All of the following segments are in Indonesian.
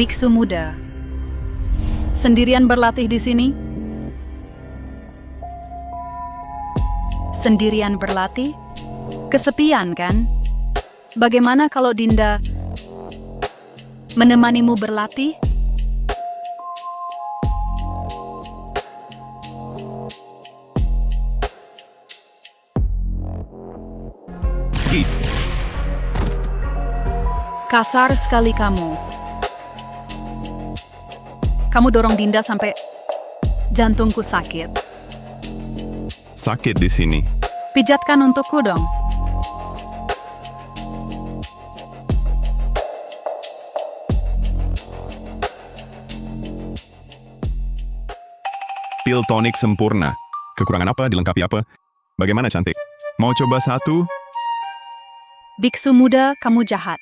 Biksu muda, sendirian berlatih di sini? Sendirian berlatih? Kesepian kan? Bagaimana kalau Dinda menemanimu berlatih? Kasar sekali kamu. Kamu dorong Dinda sampai jantungku sakit. Sakit di sini. Pijatkan untukku dong. Pil tonik sempurna. Kekurangan apa, dilengkapi apa? Bagaimana cantik? Mau coba satu? Biksu muda, kamu jahat.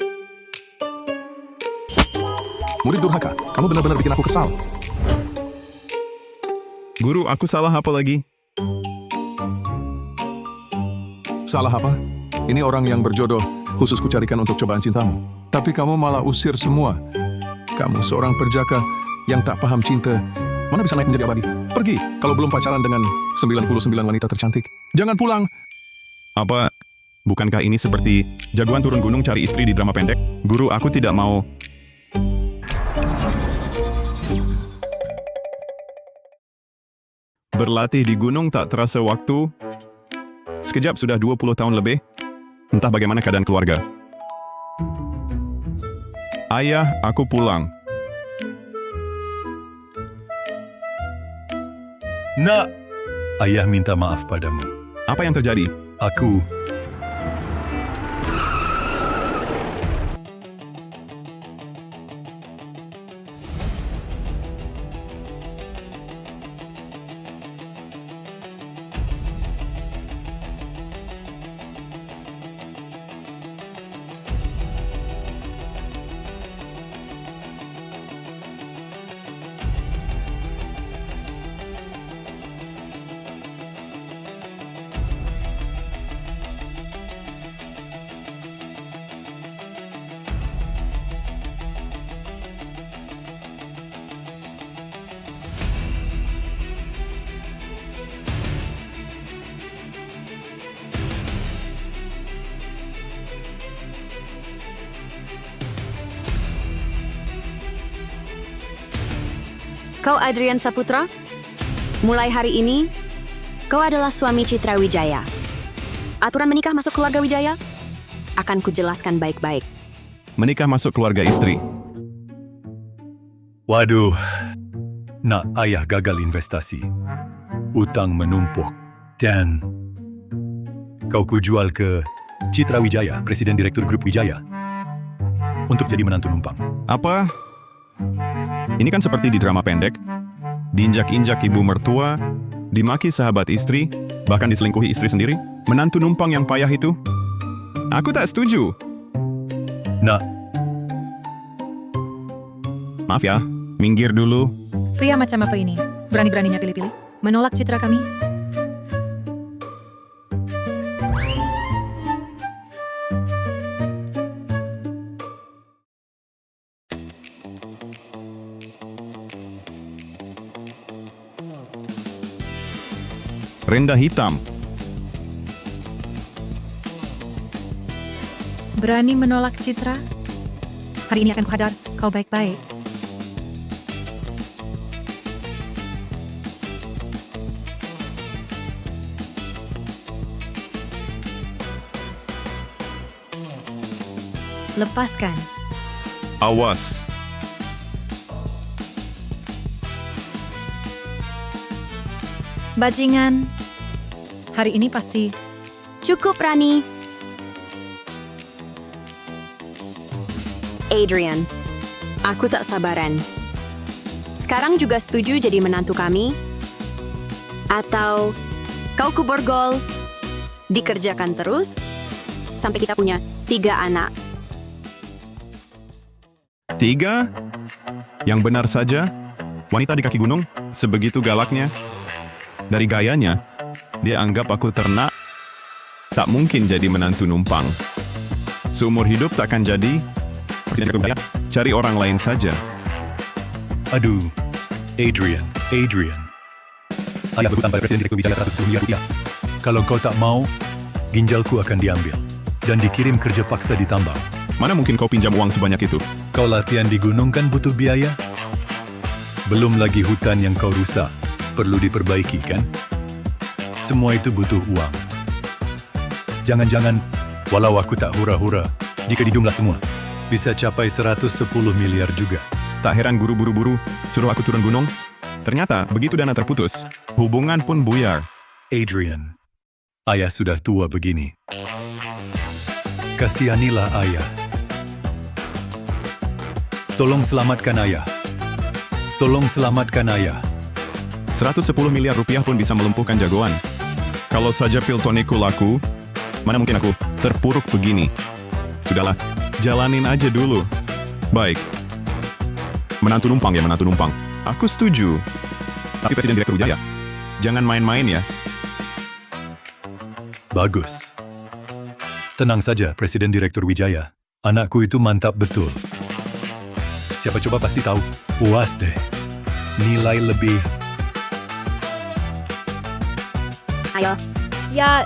Murid durhaka, kamu benar-benar bikin aku kesal. Guru, aku salah apa lagi? Salah apa? Ini orang yang berjodoh, khusus kucarikan untuk cobaan cintamu. Tapi kamu malah usir semua. Kamu seorang perjaka yang tak paham cinta. Mana bisa naik menjadi abadi? Pergi, kalau belum pacaran dengan 99 wanita tercantik. Jangan pulang. Apa? Bukankah ini seperti jagoan turun gunung cari istri di drama pendek? Guru, aku tidak mau. Berlatih di gunung tak terasa waktu. Sekejap sudah 20 tahun lebih. Entah bagaimana keadaan keluarga. Ayah, aku pulang. Nak, ayah minta maaf padamu. Apa yang terjadi? Aku Kau Adrian Saputra? Mulai hari ini, kau adalah suami Citra Wijaya. Aturan menikah masuk keluarga Wijaya akan kujelaskan baik-baik. Menikah masuk keluarga istri. Waduh, nak ayah gagal investasi. Utang menumpuk. Dan kau kujual ke Citra Wijaya, Presiden Direktur Grup Wijaya, untuk jadi menantu numpang. Apa? Ini kan seperti di drama pendek. Diinjak-injak ibu mertua, dimaki sahabat istri, bahkan diselingkuhi istri sendiri. Menantu numpang yang payah itu. Aku tak setuju. Nak, Maaf ya, minggir dulu. Pria macam apa ini? Berani-beraninya pilih-pilih? Menolak citra kami? Renda hitam. Berani menolak citra? Hari ini akan kuhadar kau baik-baik. Lepaskan. Awas. Bajingan. Hari ini pasti Cukup, Rani. Adrian, aku tak sabaran. Sekarang juga setuju jadi menantu kami? Atau kau kuborgol, dikerjakan terus, sampai kita punya 3 anak? 3? Yang benar saja, wanita di kaki gunung, sebegitu galaknya. Dari gayanya, dia anggap aku ternak, tak mungkin jadi menantu numpang. Seumur hidup takkan jadi. Cari orang lain saja. Aduh, Adrian. Ayah berhutang pada Presiden Direktur Wijaya 110 miliar rupiah. Kalau kau tak mau, ginjalku akan diambil dan dikirim kerja paksa di tambang. Mana mungkin kau pinjam uang sebanyak itu? Kau latihan di gunung kan butuh biaya? Belum lagi hutan yang kau rusak, perlu diperbaiki kan? Semua itu butuh uang. Jangan-jangan, walau aku tak hura-hura, jika dijumlah semua, bisa capai 110 miliar juga. Tak heran guru buru-buru suruh aku turun gunung. Ternyata begitu dana terputus, hubungan pun buyar. Adrian, ayah sudah tua begini. Kasihanilah ayah. Tolong selamatkan ayah. Tolong selamatkan ayah. 110 miliar rupiah pun bisa melumpuhkan jagoan. Kalau saja pil tonikku laku, mana mungkin aku terpuruk begini. Sudahlah, jalanin aja dulu. Baik. Menantu numpang ya, menantu numpang. Aku setuju. Tapi Presiden Direktur Wijaya, jangan main-main ya. Bagus. Tenang saja, Presiden Direktur Wijaya. Anakku itu mantap betul. Siapa coba pasti tahu. Puas deh. Nilai lebih. Ayo, Ya,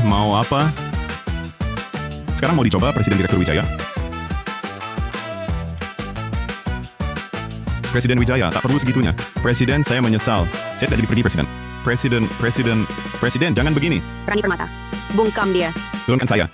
Mau apa? Sekarang mau dicoba Presiden Direktur Wijaya? Presiden Wijaya, tak perlu segitunya. Presiden, saya menyesal. Saya tidak jadi pergi, Presiden. Presiden, jangan begini. berani permata. Bungkam dia. Turunkan saya.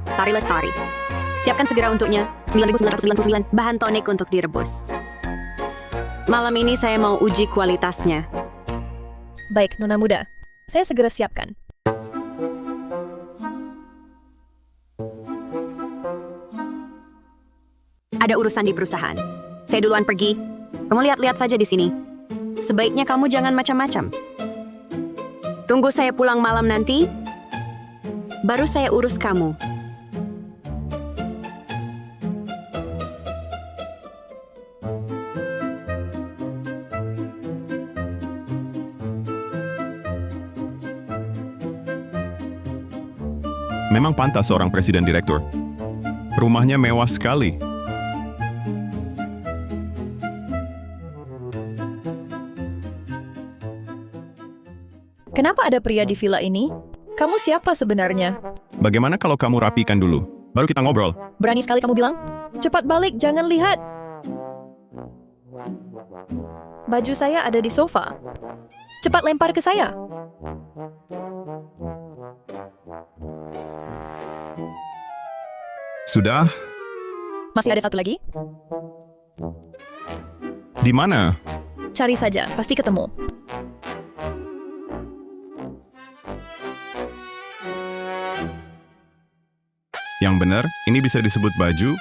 Sari Lestari. Siapkan segera untuknya 9.999 bahan tonik untuk direbus. Malam ini saya mau uji kualitasnya. Baik, Nona Muda. Saya segera siapkan. Ada urusan di perusahaan. Saya duluan pergi. Kamu lihat-lihat saja di sini. Sebaiknya kamu jangan macam-macam. Tunggu saya pulang malam nanti, baru saya urus kamu. Memang pantas seorang presiden direktur. Rumahnya mewah sekali. Kenapa ada pria di villa ini? Kamu siapa sebenarnya? Bagaimana kalau kamu rapikan dulu? Baru kita ngobrol. Berani sekali kamu bilang? Cepat balik, jangan lihat. Baju saya ada di sofa. Cepat lempar ke saya. Sudah? Masih ada satu lagi? Di mana? Cari saja, pasti ketemu. Yang benar, ini bisa disebut baju.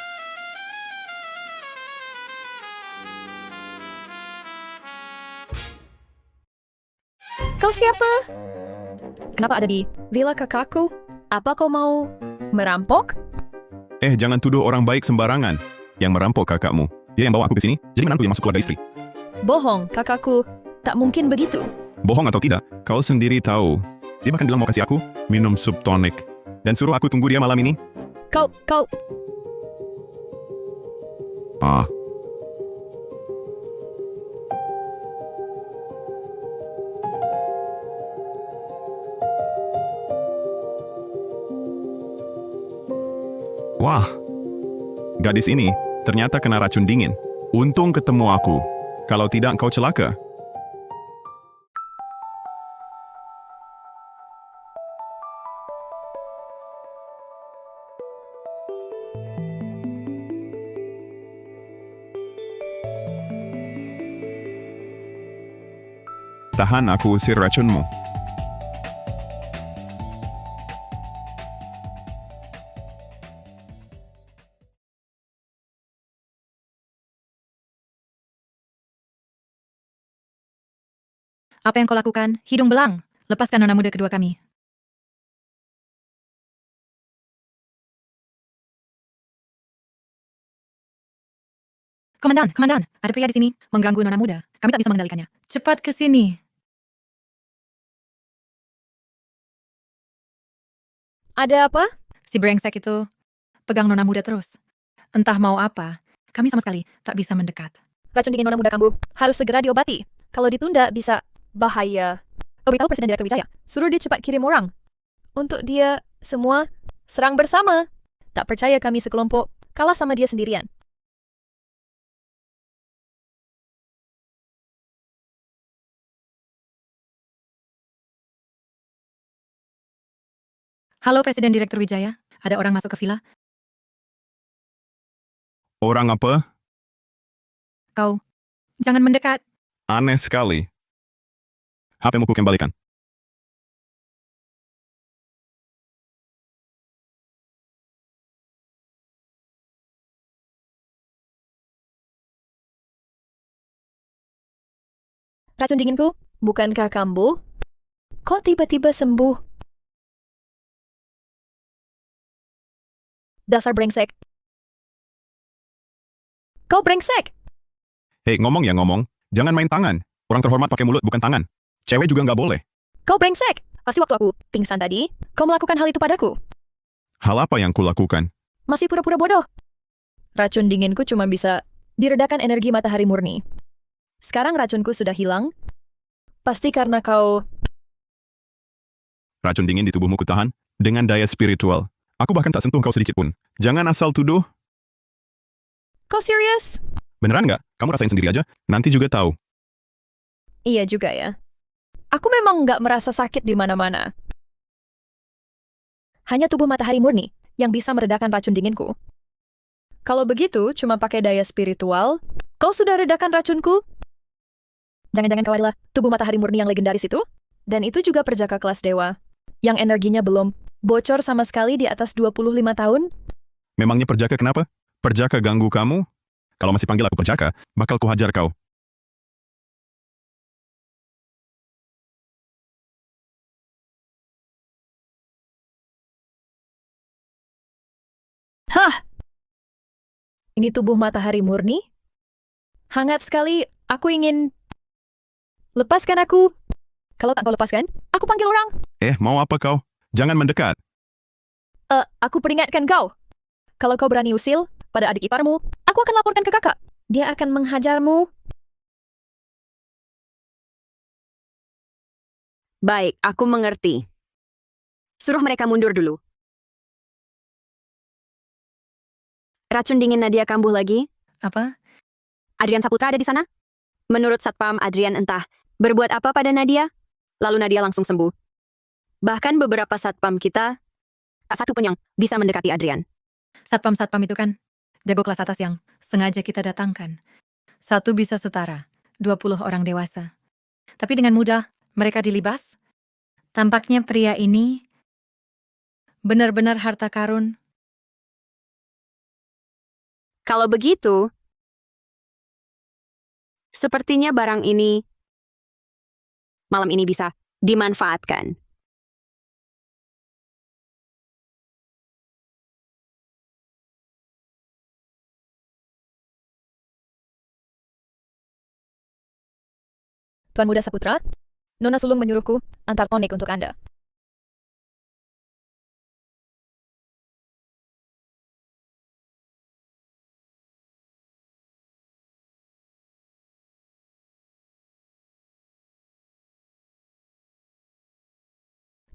Kau siapa? Kenapa ada di villa kakakku? Apa kau mau merampok? Jangan tuduh orang baik sembarangan. Yang merampok kakakmu. Dia yang bawa aku ke sini, jadi menantu yang masuk keluarga istri. Bohong, kakakku. Tak mungkin begitu. Bohong atau tidak, kau sendiri tahu. Dia bahkan bilang mau kasih aku minum sup tonik. Dan suruh aku tunggu dia malam ini. Kau... Ah, wah, gadis ini ternyata kena racun dingin. Untung ketemu aku. Kalau tidak, kau celaka. Tahan, aku usir racunmu. Apa yang kau lakukan? Hidung belang. Lepaskan nona muda kedua kami. Komandan, ada pria di sini mengganggu nona muda. Kami tak bisa mengendalikannya. Cepat ke sini. Ada apa? Si brengsek itu pegang nona muda terus. Entah mau apa, kami sama sekali tak bisa mendekat. Racun dingin nona muda kambuh harus segera diobati. Kalau ditunda bisa bahaya. Kau beritahu Presiden Direktur Wijaya, suruh dia cepat kirim orang. Untuk dia semua serang bersama. Tak percaya kami sekelompok kalah sama dia sendirian. Halo Presiden Direktur Wijaya, ada orang masuk ke villa. Orang apa? Kau, jangan mendekat. Aneh sekali. HP-mu ku kembalikan. Racun dinginku, bukankah kambuh? Kok tiba-tiba sembuh? Dasar brengsek. Kau brengsek! Hei, ngomong ya ngomong. Jangan main tangan. Orang terhormat pakai mulut bukan tangan. Cewek juga nggak boleh. Kau brengsek! Pasti waktu aku pingsan tadi, kau melakukan hal itu padaku. Hal apa yang kulakukan? Masih pura-pura bodoh. Racun dinginku cuma bisa diredakan energi matahari murni. Sekarang racunku sudah hilang. Pasti karena kau... Racun dingin di tubuhmu kutahan dengan daya spiritual. Aku bahkan tak sentuh kau sedikit pun. Jangan asal tuduh. Kau serius? Beneran nggak? Kamu rasain sendiri aja. Nanti juga tahu. Iya juga ya. Aku memang nggak merasa sakit di mana-mana. Hanya tubuh matahari murni yang bisa meredakan racun dinginku. Kalau begitu, cuma pakai daya spiritual, kau sudah redakan racunku? Jangan-jangan kau adalah tubuh matahari murni yang legendaris itu? Dan itu juga perjaka kelas dewa, yang energinya belum bocor sama sekali di atas 25 tahun? Memangnya perjaka kenapa? Perjaka ganggu kamu? Kalau masih panggil aku perjaka, bakal kuhajar kau. Hah! Ini tubuh matahari murni? Hangat sekali, aku ingin... Lepaskan aku. Kalau tak kau lepaskan, aku panggil orang. Mau apa kau? Jangan mendekat. Aku peringatkan kau. Kalau kau berani usil pada adik iparmu, aku akan laporkan ke kakak. Dia akan menghajarmu. Baik, aku mengerti. Suruh mereka mundur dulu. Racun dingin Nadia kambuh lagi? Apa? Adrian Saputra ada di sana? Menurut Satpam, Adrian entah berbuat apa pada Nadia, lalu Nadia langsung sembuh. Bahkan beberapa Satpam kita, tak satu pun yang bisa mendekati Adrian. Satpam-satpam itu kan jago kelas atas yang sengaja kita datangkan. Satu bisa setara, 20 orang dewasa. Tapi dengan mudah mereka dilibas. Tampaknya pria ini benar-benar harta karun. Kalau begitu, sepertinya barang ini malam ini bisa dimanfaatkan. Tuan Muda Saputra, Nona Sulung menyuruhku antar tonik untuk Anda.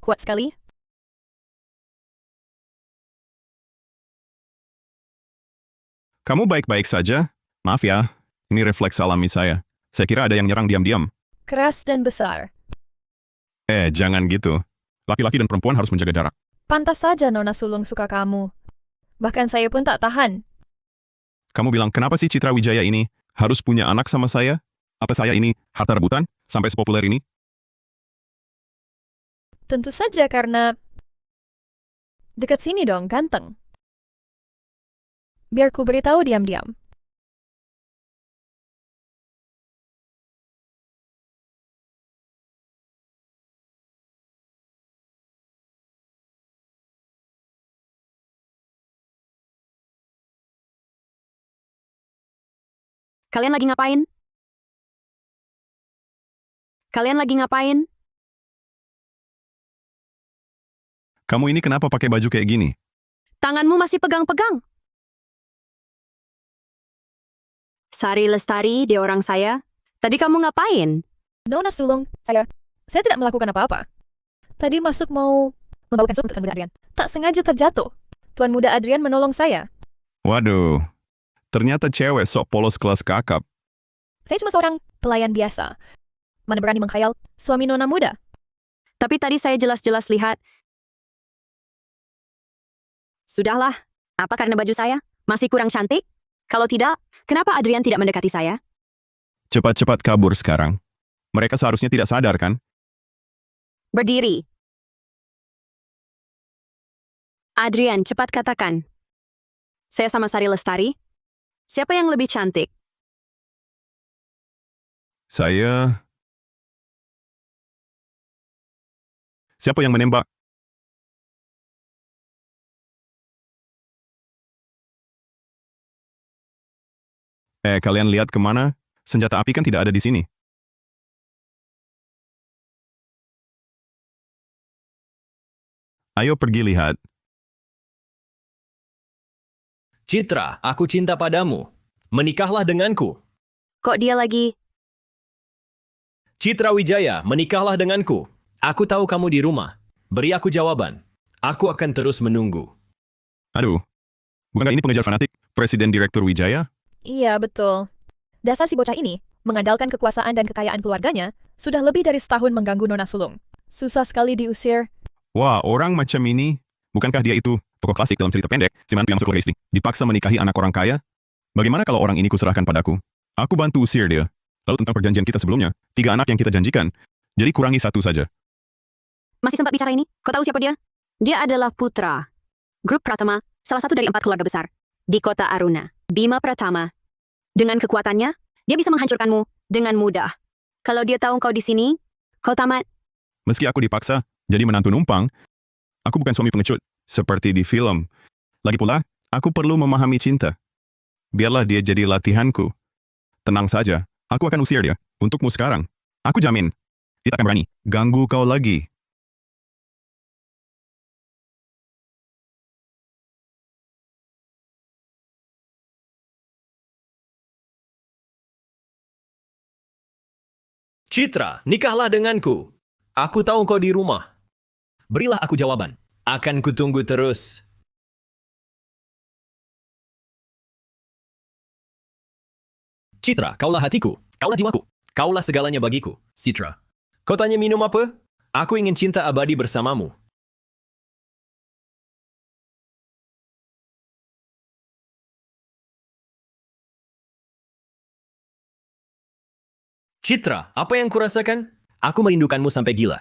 Kuat sekali. Kamu baik-baik saja? Maaf ya, ini refleks alami saya. Saya kira ada yang nyerang diam-diam. Keras dan besar. Jangan gitu. Laki-laki dan perempuan harus menjaga jarak. Pantas saja Nona Sulung suka kamu. Bahkan saya pun tak tahan. Kamu bilang, kenapa sih Citra Wijaya ini harus punya anak sama saya? Apa saya ini harta rebutan sampai sepopuler ini? Tentu saja karena... Dekat sini dong, ganteng. Biar ku beritahu diam-diam. Kalian lagi ngapain? Kalian lagi ngapain? Kamu ini kenapa pakai baju kayak gini? Tanganmu masih pegang-pegang. Sari Lestari, dia orang saya. Tadi kamu ngapain? Nona Sulung, saya tidak melakukan apa-apa. Tadi masuk mau membawakan sup untuk Tuan Muda Adrian. Tak sengaja terjatuh. Tuan Muda Adrian menolong saya. Waduh, ternyata cewek sok polos kelas kakap. Saya cuma seorang pelayan biasa. Mana berani mengkhayal suami Nona muda? Tapi tadi saya jelas-jelas lihat. Sudahlah, apa karena baju saya masih kurang cantik? Kalau tidak, kenapa Adrian tidak mendekati saya? Cepat-cepat kabur sekarang. Mereka seharusnya tidak sadar, kan? Berdiri. Adrian, cepat katakan. Saya sama Sari Lestari. Siapa yang lebih cantik? Saya... Siapa yang menembak? Kalian lihat kemana? Senjata api kan tidak ada di sini. Ayo pergi lihat. Citra, aku cinta padamu. Menikahlah denganku. Kok dia lagi... Citra Wijaya, menikahlah denganku. Aku tahu kamu di rumah. Beri aku jawaban. Aku akan terus menunggu. Aduh, bukankah ini pengejar fanatik Presiden Direktur Wijaya? Iya, betul. Dasar si bocah ini, mengandalkan kekuasaan dan kekayaan keluarganya, sudah lebih dari setahun mengganggu Nona Sulung. Susah sekali diusir. Wah, orang macam ini, bukankah dia itu tokoh klasik dalam cerita pendek, si mantu yang masuk keluarga istri, dipaksa menikahi anak orang kaya? Bagaimana kalau orang ini kuserahkan padaku? Aku bantu usir dia. Lalu tentang perjanjian kita sebelumnya, 3 anak yang kita janjikan, jadi kurangi 1 saja. Masih sempat bicara ini? Kau tahu siapa dia? Dia adalah putra Grup Pratama, salah satu dari 4 keluarga besar di kota Aruna. Bima Pratama. Dengan kekuatannya, dia bisa menghancurkanmu dengan mudah. Kalau dia tahu kau di sini, kau tamat. Meski aku dipaksa jadi menantu numpang, aku bukan suami pengecut, seperti di film. Lagi pula, aku perlu memahami cinta. Biarlah dia jadi latihanku. Tenang saja, aku akan usir dia, untukmu sekarang. Aku jamin, dia tak akan berani ganggu kau lagi. Citra, nikahlah denganku. Aku tahu kau di rumah. Berilah aku jawaban. Akan kutunggu terus. Citra, kaulah hatiku. Kaulah jiwaku. Kaulah segalanya bagiku. Citra. Kau tanya minum apa? Aku ingin cinta abadi bersamamu. Citra, apa yang kurasakan? Aku merindukanmu sampai gila.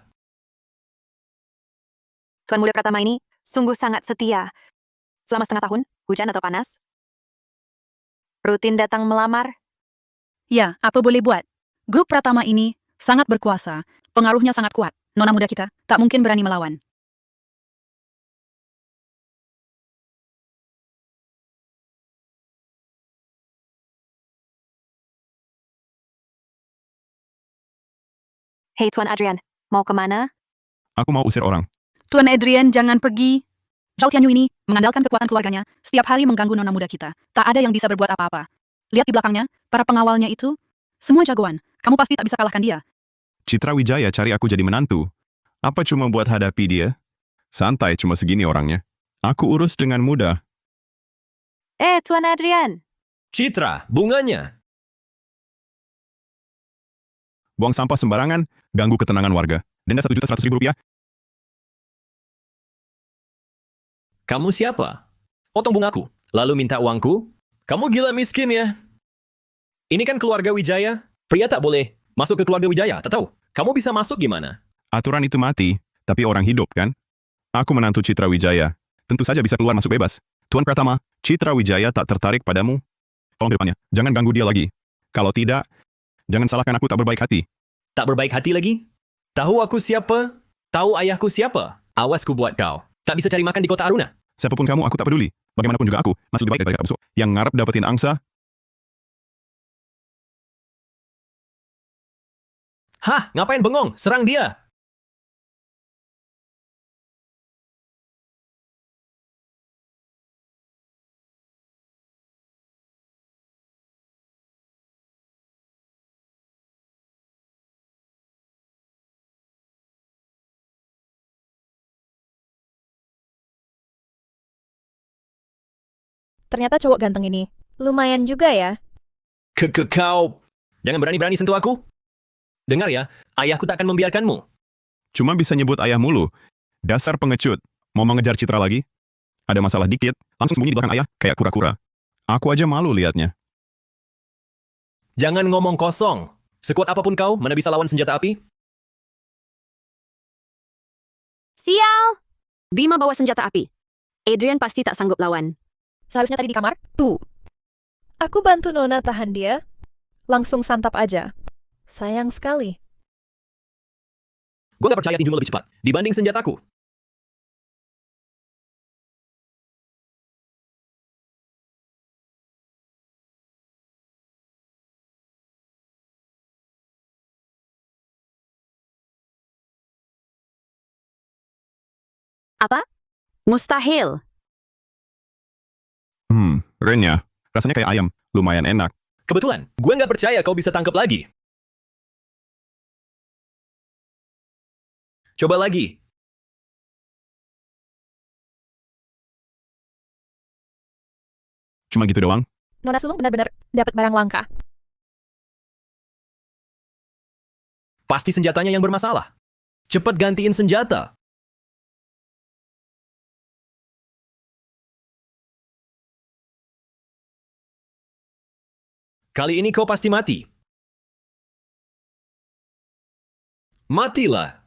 Tuan Muda Pratama ini sungguh sangat setia. Selama setengah tahun, hujan atau panas, rutin datang melamar. Ya, apa boleh buat? Grup Pratama ini sangat berkuasa, pengaruhnya sangat kuat. Nona muda kita tak mungkin berani melawan. Hei Tuan Adrian, mau kemana? Aku mau usir orang. Tuan Adrian, jangan pergi. Zhao Tianyu ini mengandalkan kekuatan keluarganya, setiap hari mengganggu nona muda kita. Tak ada yang bisa berbuat apa-apa. Lihat di belakangnya, para pengawalnya itu, semua jagoan. Kamu pasti tak bisa kalahkan dia. Citra Wijaya cari aku jadi menantu. Apa cuma buat hadapi dia? Santai, cuma segini orangnya. Aku urus dengan mudah. Tuan Adrian. Citra, bunganya. Buang sampah sembarangan, ganggu ketenangan warga. Denda Rp1.100.000. Kamu siapa? Potong bungaku, lalu minta uangku? Kamu gila miskin ya? Ini kan keluarga Wijaya. Pria tak boleh masuk ke keluarga Wijaya, tak tahu. Kamu bisa masuk gimana? Aturan itu mati, tapi orang hidup kan? Aku menantu Citra Wijaya. Tentu saja bisa keluar masuk bebas. Tuan Pratama, Citra Wijaya tak tertarik padamu? Tolong depannya, jangan ganggu dia lagi. Kalau tidak, jangan salahkan aku tak berbaik hati. Tak berbaik hati lagi? Tahu aku siapa? Tahu ayahku siapa? Awas ku buat kau. Tak bisa cari makan di kota Aruna. Siapapun kamu, aku tak peduli. Bagaimanapun juga aku, masih lebih baik daripada kata busuk yang ngarep dapetin angsa. Hah, ngapain bengong? Serang dia! Ternyata cowok ganteng ini. Lumayan juga ya. Kau. Jangan berani-berani sentuh aku. Dengar ya, ayahku tak akan membiarkanmu. Cuma bisa nyebut ayah mulu. Dasar pengecut. Mau mengejar Citra lagi? Ada masalah dikit, langsung sembunyi di belakang ayah, kayak kura-kura. Aku aja malu liatnya. Jangan ngomong kosong. Sekuat apapun kau, mana bisa lawan senjata api? Sial! Bima bawa senjata api. Adrian pasti tak sanggup lawan. Seharusnya tadi di kamar. Tuh. Aku bantu Nona tahan dia. Langsung santap aja. Sayang sekali. Gue gak percaya tinjumu lebih cepat dibanding senjataku. Apa? Mustahil. Renyah. Rasanya kayak ayam. Lumayan enak. Kebetulan, gue gak percaya kau bisa tangkap lagi. Coba lagi. Cuma gitu doang. Nona sulung benar-benar dapat barang langka. Pasti senjatanya yang bermasalah. Cepat gantiin senjata. Kali ini kau pasti mati. Matilah.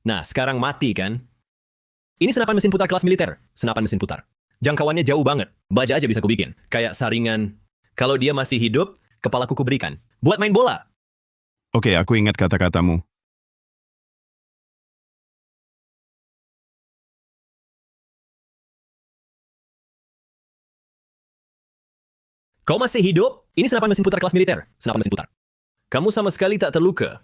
Nah, sekarang mati kan? Ini senapan mesin putar kelas militer. Senapan mesin putar. Jangkauannya jauh banget. Baja aja bisa kubikin. Kayak saringan. Kalau dia masih hidup, kepalaku kuberikan. Buat main bola. Oke, aku ingat kata-katamu. Kau masih hidup? Ini senapan mesin putar kelas militer. Senapan mesin putar. Kamu sama sekali tak terluka.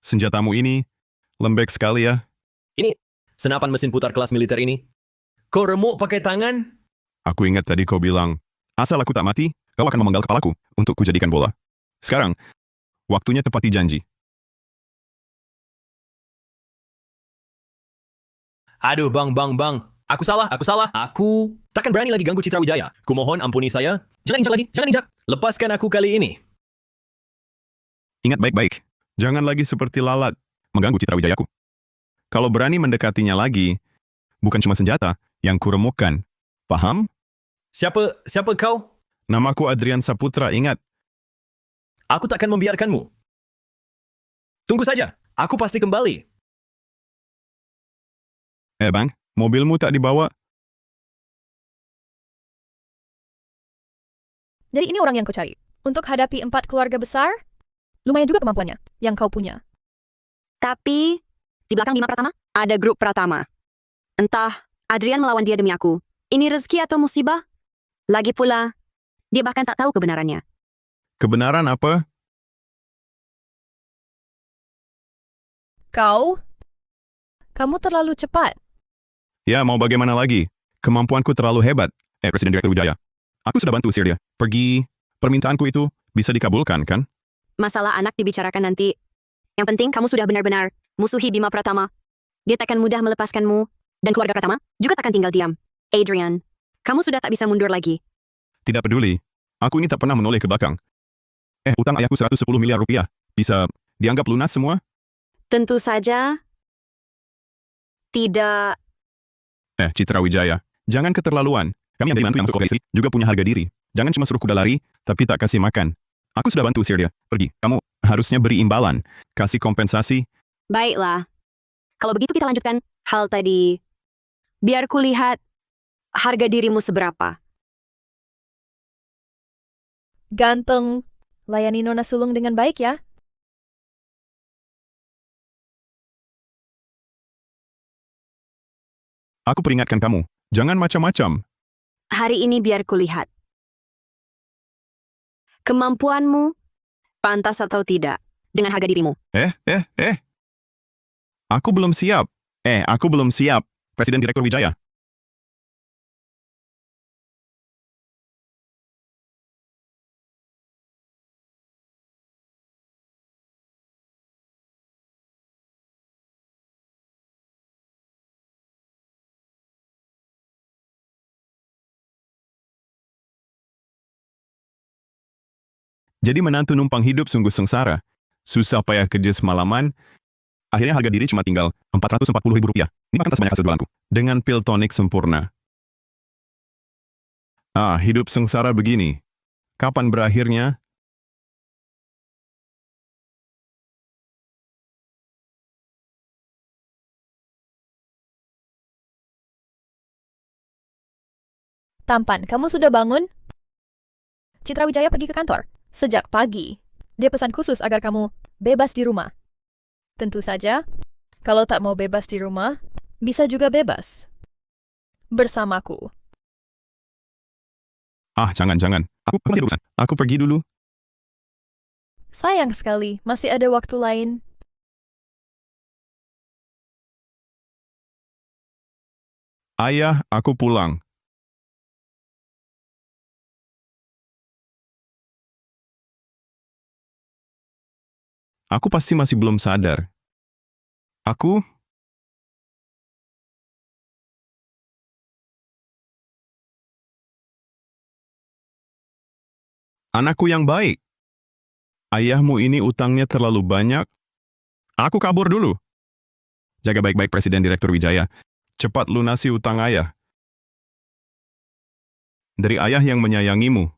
Senjatamu ini lembek sekali ya. Ini senapan mesin putar kelas militer ini. Kau remuk pakai tangan? Aku ingat tadi kau bilang, asal aku tak mati, kau akan memenggal kepalaku untuk kujadikan bola. Sekarang, waktunya tepati janji. Aduh, bang. Aku salah. Aku takkan berani lagi ganggu Citra Wijaya. Kumohon ampuni saya. Jangan injak. Lepaskan aku kali ini. Ingat baik-baik, jangan lagi seperti lalat mengganggu Citra Wijayaku. Kalau berani mendekatinya lagi, bukan cuma senjata yang kuremukkan. Paham? Siapa kau? Namaku Adrian Saputra, ingat. Aku takkan membiarkanmu. Tunggu saja. Aku pasti kembali. Bang, mobilmu tak dibawa? Jadi ini orang yang kau cari. Untuk hadapi 4 keluarga besar, lumayan juga kemampuannya yang kau punya. Tapi, di belakang Bima Pratama, ada grup Pratama. Entah, Adrian melawan dia demi aku. Ini rezeki atau musibah? Lagi pula, dia bahkan tak tahu kebenarannya. Kebenaran apa? Kamu terlalu cepat. Ya, mau bagaimana lagi? Kemampuanku terlalu hebat. Presiden Direktur Wijaya. Aku sudah bantu usir dia. Pergi. Permintaanku itu bisa dikabulkan, kan? Masalah anak dibicarakan nanti. Yang penting kamu sudah benar-benar musuhi Bima Pratama. Dia takkan mudah melepaskanmu. Dan keluarga Pratama juga takkan tinggal diam. Adrian, kamu sudah tak bisa mundur lagi. Tidak peduli. Aku ini tak pernah menoleh ke belakang. Utang ayahku 110 miliar rupiah. Bisa dianggap lunas semua? Tentu saja. Tidak. Citra Wijaya. Jangan keterlaluan. Kami yang dari mantu yang masuk istri juga punya harga diri. Jangan cuma suruh kuda lari, tapi tak kasih makan. Aku sudah bantu usir dia. Pergi. Kamu harusnya beri imbalan. Kasih kompensasi. Baiklah. Kalau begitu kita lanjutkan hal tadi. Biar kulihat harga dirimu seberapa. Ganteng, layani Nona Sulung dengan baik ya. Aku peringatkan kamu, jangan macam-macam. Hari ini biar kulihat. Kemampuanmu, pantas atau tidak, dengan harga dirimu. Aku belum siap. Aku belum siap, Presiden Direktur Wijaya. Jadi menantu numpang hidup sungguh sengsara. Susah payah kerja semalaman. Akhirnya harga diri cuma tinggal Rp440.000. Ini makan tas banyak hasil jualanku. Dengan pil tonik sempurna. Hidup sengsara begini. Kapan berakhirnya? Tampan, kamu sudah bangun? Citra Wijaya pergi ke kantor sejak pagi. Dia pesan khusus agar kamu bebas di rumah. Tentu saja, kalau tak mau bebas di rumah, bisa juga bebas bersamaku. Jangan. Aku masih ada urusan. Aku pergi dulu. Sayang sekali, masih ada waktu lain. Ayah, aku pulang. Aku pasti masih belum sadar. Anakku yang baik. Ayahmu ini utangnya terlalu banyak. Aku kabur dulu. Jaga baik-baik Presiden Direktur Wijaya. Cepat lunasi utang ayah. Dari ayah yang menyayangimu.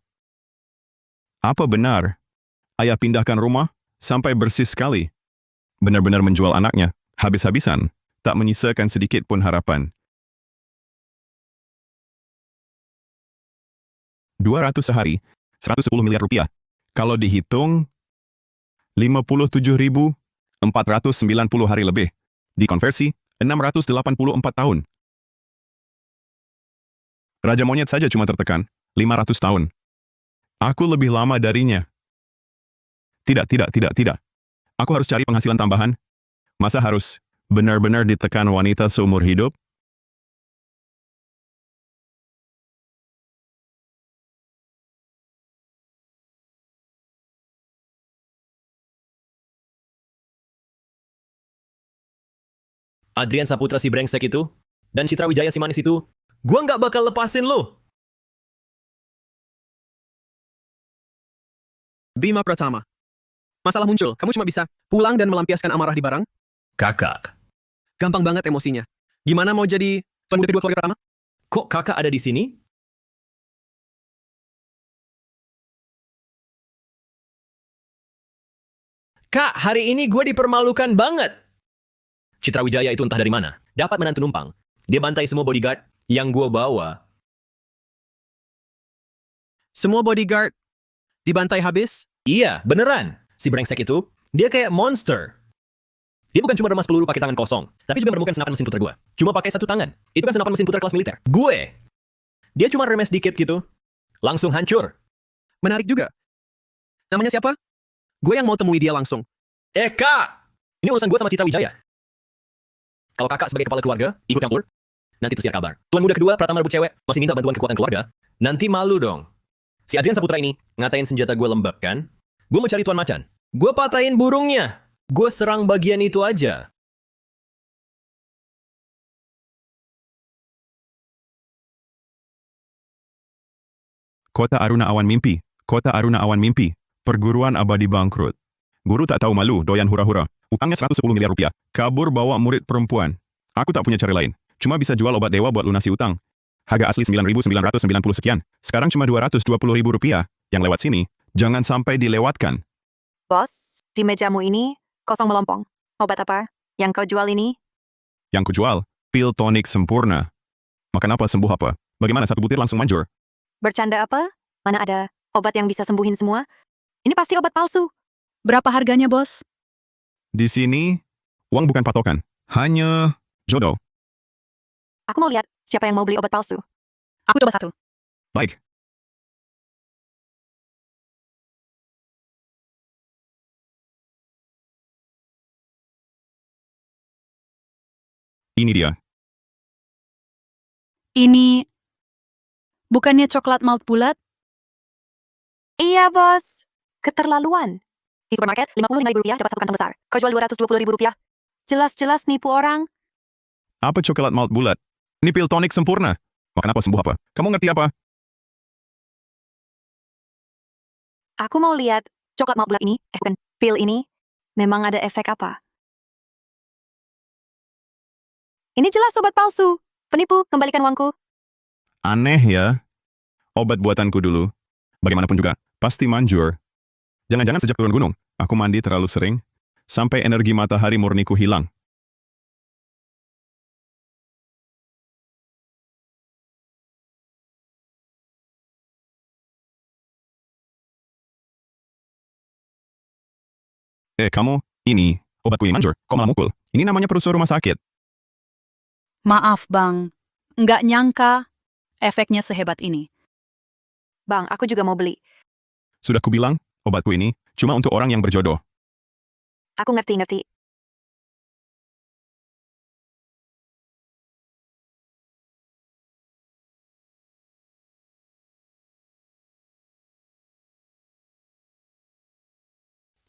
Apa benar? Ayah pindahkan rumah sampai bersih sekali. Benar-benar menjual anaknya. Habis-habisan. Tak menyisakan sedikit pun harapan. 200 sehari. 110 miliar rupiah. Kalau dihitung, 57.490 hari lebih. Dikonversi, 684 tahun. Raja Monyet saja cuma tertekan, 500 tahun. Aku lebih lama darinya. Tidak. Aku harus cari penghasilan tambahan. Masa harus benar-benar ditekan wanita seumur hidup? Adrian Saputra si brengsek itu, dan Citra Wijaya si manis itu, gua nggak bakal lepasin lo. Bima Pratama. Masalah muncul, kamu cuma bisa pulang dan melampiaskan amarah di barang? Kakak. Gampang banget emosinya. Gimana mau jadi tuan muda kedua keluarga Pratama? Kok kakak ada di sini? Kak, hari ini gue dipermalukan banget. Citra Wijaya itu entah dari mana. Dapat menantu numpang. Dia bantai semua bodyguard yang gue bawa. Semua bodyguard dibantai habis? Iya, beneran. Si brengsek itu, dia kayak monster. Dia bukan cuma remas peluru pakai tangan kosong, tapi juga menemukan senapan mesin puter gue. Cuma pakai satu tangan. Itu kan senapan mesin puter kelas militer. Gue. Dia cuma remes dikit gitu. Langsung hancur. Menarik juga. Namanya siapa? Gue yang mau temui dia langsung. Kak! Ini urusan gue sama Citra Wijaya. Kalau kakak sebagai kepala keluarga, ikut campur, nanti tersiar kabar. Tuan muda kedua, Pratama rebut cewek, masih minta bantuan kekuatan keluarga, nanti malu dong. Si Adrian Saputra ini, ngatain senjata gue lembab kan? Gue mau cari Tuan Macan. Gue patahin burungnya. Gue serang bagian itu aja. Kota Aruna Awan Mimpi. Kota Aruna Awan Mimpi. Perguruan abadi bangkrut. Guru tak tahu malu, doyan hura-hura. Utangnya 110 miliar rupiah. Kabur bawa murid perempuan. Aku tak punya cara lain. Cuma bisa jual obat dewa buat lunasi utang. Harga asli 9.990 sekian. Sekarang cuma 220.000 rupiah. Yang lewat sini, jangan sampai dilewatkan. Bos, di mejamu ini kosong melompong. Obat apa yang kau jual ini? Yang kujual, pil tonik sempurna. Makan apa, sembuh apa? Bagaimana satu butir langsung manjur? Bercanda apa? Mana ada obat yang bisa sembuhin semua? Ini pasti obat palsu. Berapa harganya, bos? Di sini, uang bukan patokan. Hanya jodoh. Aku mau lihat siapa yang mau beli obat palsu. Aku coba satu. Baik. Ini dia. Ini bukannya coklat malt bulat? Iya, bos. Keterlaluan. Di supermarket, Rp55.000 dapat satu kantong besar. Kau jual Rp220.000. Jelas-jelas nipu orang. Apa coklat malt bulat? Ini pil tonik sempurna. Makan apa sembuh apa? Kamu ngerti apa? Aku mau lihat coklat malt bulat ini, bukan, pil ini, memang ada efek apa. Ini jelas obat palsu. Penipu, kembalikan uangku. Aneh ya. Obat buatanku dulu. Bagaimanapun juga, pasti manjur. Jangan-jangan sejak turun gunung, aku mandi terlalu sering, sampai energi matahari murniku hilang. Kamu, ini, obatku ini manjur, kok malah mukul? Ini namanya perusahaan rumah sakit. Maaf, Bang. Nggak nyangka efeknya sehebat ini. Bang, aku juga mau beli. Sudah kubilang, obatku ini cuma untuk orang yang berjodoh. Aku ngerti.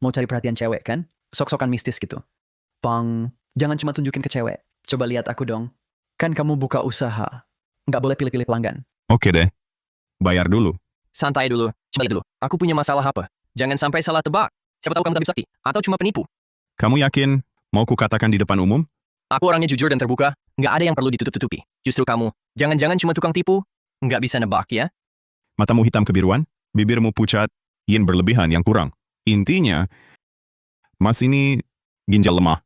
Mau cari perhatian cewek kan? Sok-sokan mistis gitu. Bang, jangan cuma tunjukin ke cewek. Coba lihat aku dong. Kan kamu buka usaha. Nggak boleh pilih-pilih pelanggan. Oke deh. Bayar dulu. Santai dulu. Coba lihat dulu. Aku punya masalah apa? Jangan sampai salah tebak. Siapa tahu kamu tabib sakti. Atau cuma penipu. Kamu yakin mau kukatakan di depan umum? Aku orangnya jujur dan terbuka. Nggak ada yang perlu ditutup-tutupi. Justru kamu. Jangan-jangan cuma tukang tipu. Nggak bisa nebak ya. Matamu hitam kebiruan, bibirmu pucat, yin berlebihan yang kurang. Intinya, Mas ini ginjal lemah.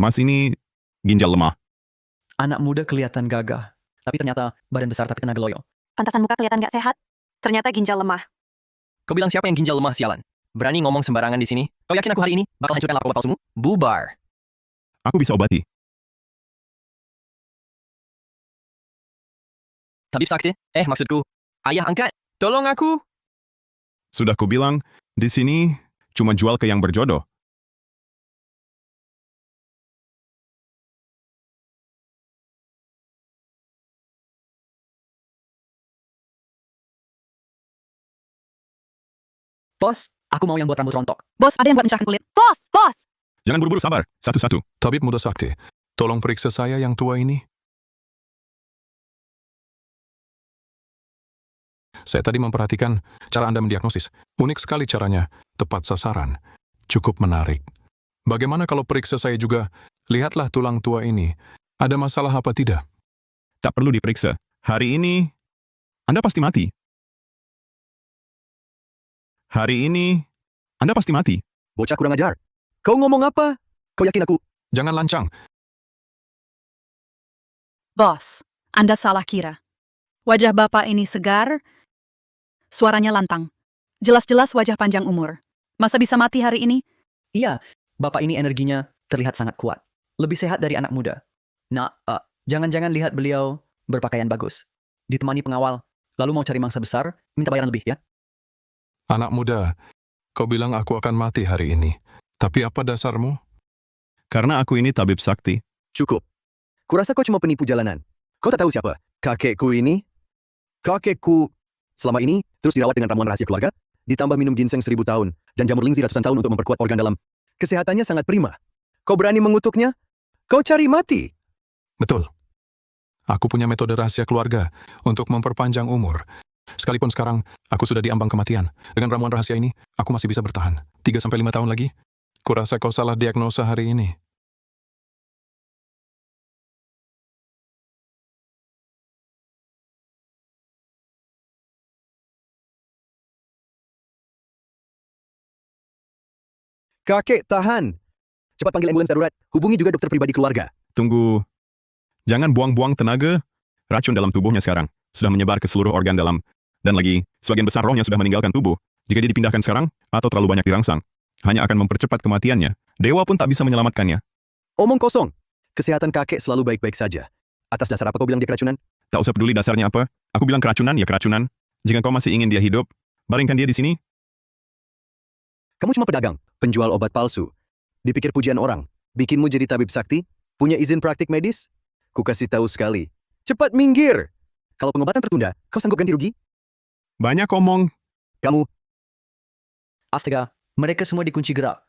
Mas ini ginjal lemah. Anak muda kelihatan gagah. Tapi ternyata badan besar tapi tenaga loyo. Pantasan muka kelihatan gak sehat. Ternyata ginjal lemah. Kau bilang siapa yang ginjal lemah sialan? Berani ngomong sembarangan di sini? Kau yakin aku hari ini bakal hancurkan lapak palsumu? Bubar. Aku bisa obati. Tabib sakti? Maksudku. Ayah angkat. Tolong aku. Sudah kubilang, di sini cuma jual ke yang berjodoh. Bos, aku mau yang buat rambut rontok. Bos, ada yang buat mencerahkan kulit. Bos! Jangan buru-buru, sabar. Satu-satu. Tabib muda sakti, tolong periksa saya yang tua ini. Saya tadi memperhatikan cara Anda mendiagnosis. Unik sekali caranya, tepat sasaran. Cukup menarik. Bagaimana kalau periksa saya juga? Lihatlah tulang tua ini. Ada masalah apa tidak? Tak perlu diperiksa. Hari ini, Anda pasti mati. Hari ini, Anda pasti mati. Bocah kurang ajar. Kau ngomong apa? Kau yakin aku? Jangan lancang. Bos, Anda salah kira. Wajah Bapak ini segar, suaranya lantang. Jelas-jelas wajah panjang umur. Masa bisa mati hari ini? Iya, bapak ini energinya terlihat sangat kuat. Lebih sehat dari anak muda. Nah, jangan-jangan lihat beliau berpakaian bagus. Ditemani pengawal, lalu mau cari mangsa besar, minta bayaran lebih ya. Anak muda, kau bilang aku akan mati hari ini. Tapi apa dasarmu? Karena aku ini tabib sakti. Cukup. Kurasa kau cuma penipu jalanan. Kau tak tahu siapa? Kakekku ini? Kakekku selama ini terus dirawat dengan ramuan rahasia keluarga, ditambah minum ginseng 1000 tahun, dan jamur lingzi ratusan tahun untuk memperkuat organ dalam. Kesehatannya sangat prima. Kau berani mengutuknya? Kau cari mati. Betul. Aku punya metode rahasia keluarga untuk memperpanjang umur. Sekalipun sekarang, aku sudah diambang kematian. Dengan ramuan rahasia ini, aku masih bisa bertahan. 3-5 tahun lagi. Kurasa kau salah diagnosa hari ini. Kakek, tahan. Cepat panggil ambulans darurat. Hubungi juga dokter pribadi keluarga. Tunggu. Jangan buang-buang tenaga. Racun dalam tubuhnya sekarang sudah menyebar ke seluruh organ dalam. Dan lagi, sebagian besar rohnya sudah meninggalkan tubuh. Jika dia dipindahkan sekarang, atau terlalu banyak dirangsang, hanya akan mempercepat kematiannya. Dewa pun tak bisa menyelamatkannya. Omong kosong. Kesehatan kakek selalu baik-baik saja. Atas dasar apa kau bilang dia keracunan? Tak usah peduli dasarnya apa. Aku bilang keracunan, ya keracunan. Jika kau masih ingin dia hidup, baringkan dia di sini. Kamu cuma pedagang, penjual obat palsu. Dipikir pujian orang, bikinmu jadi tabib sakti? Punya izin praktik medis? Ku kasih tahu sekali. Cepat minggir! Kalau pengobatan tertunda, kau sanggup ganti rugi? Banyak omong. Kamu, Astaga, mereka semua dikunci gerak.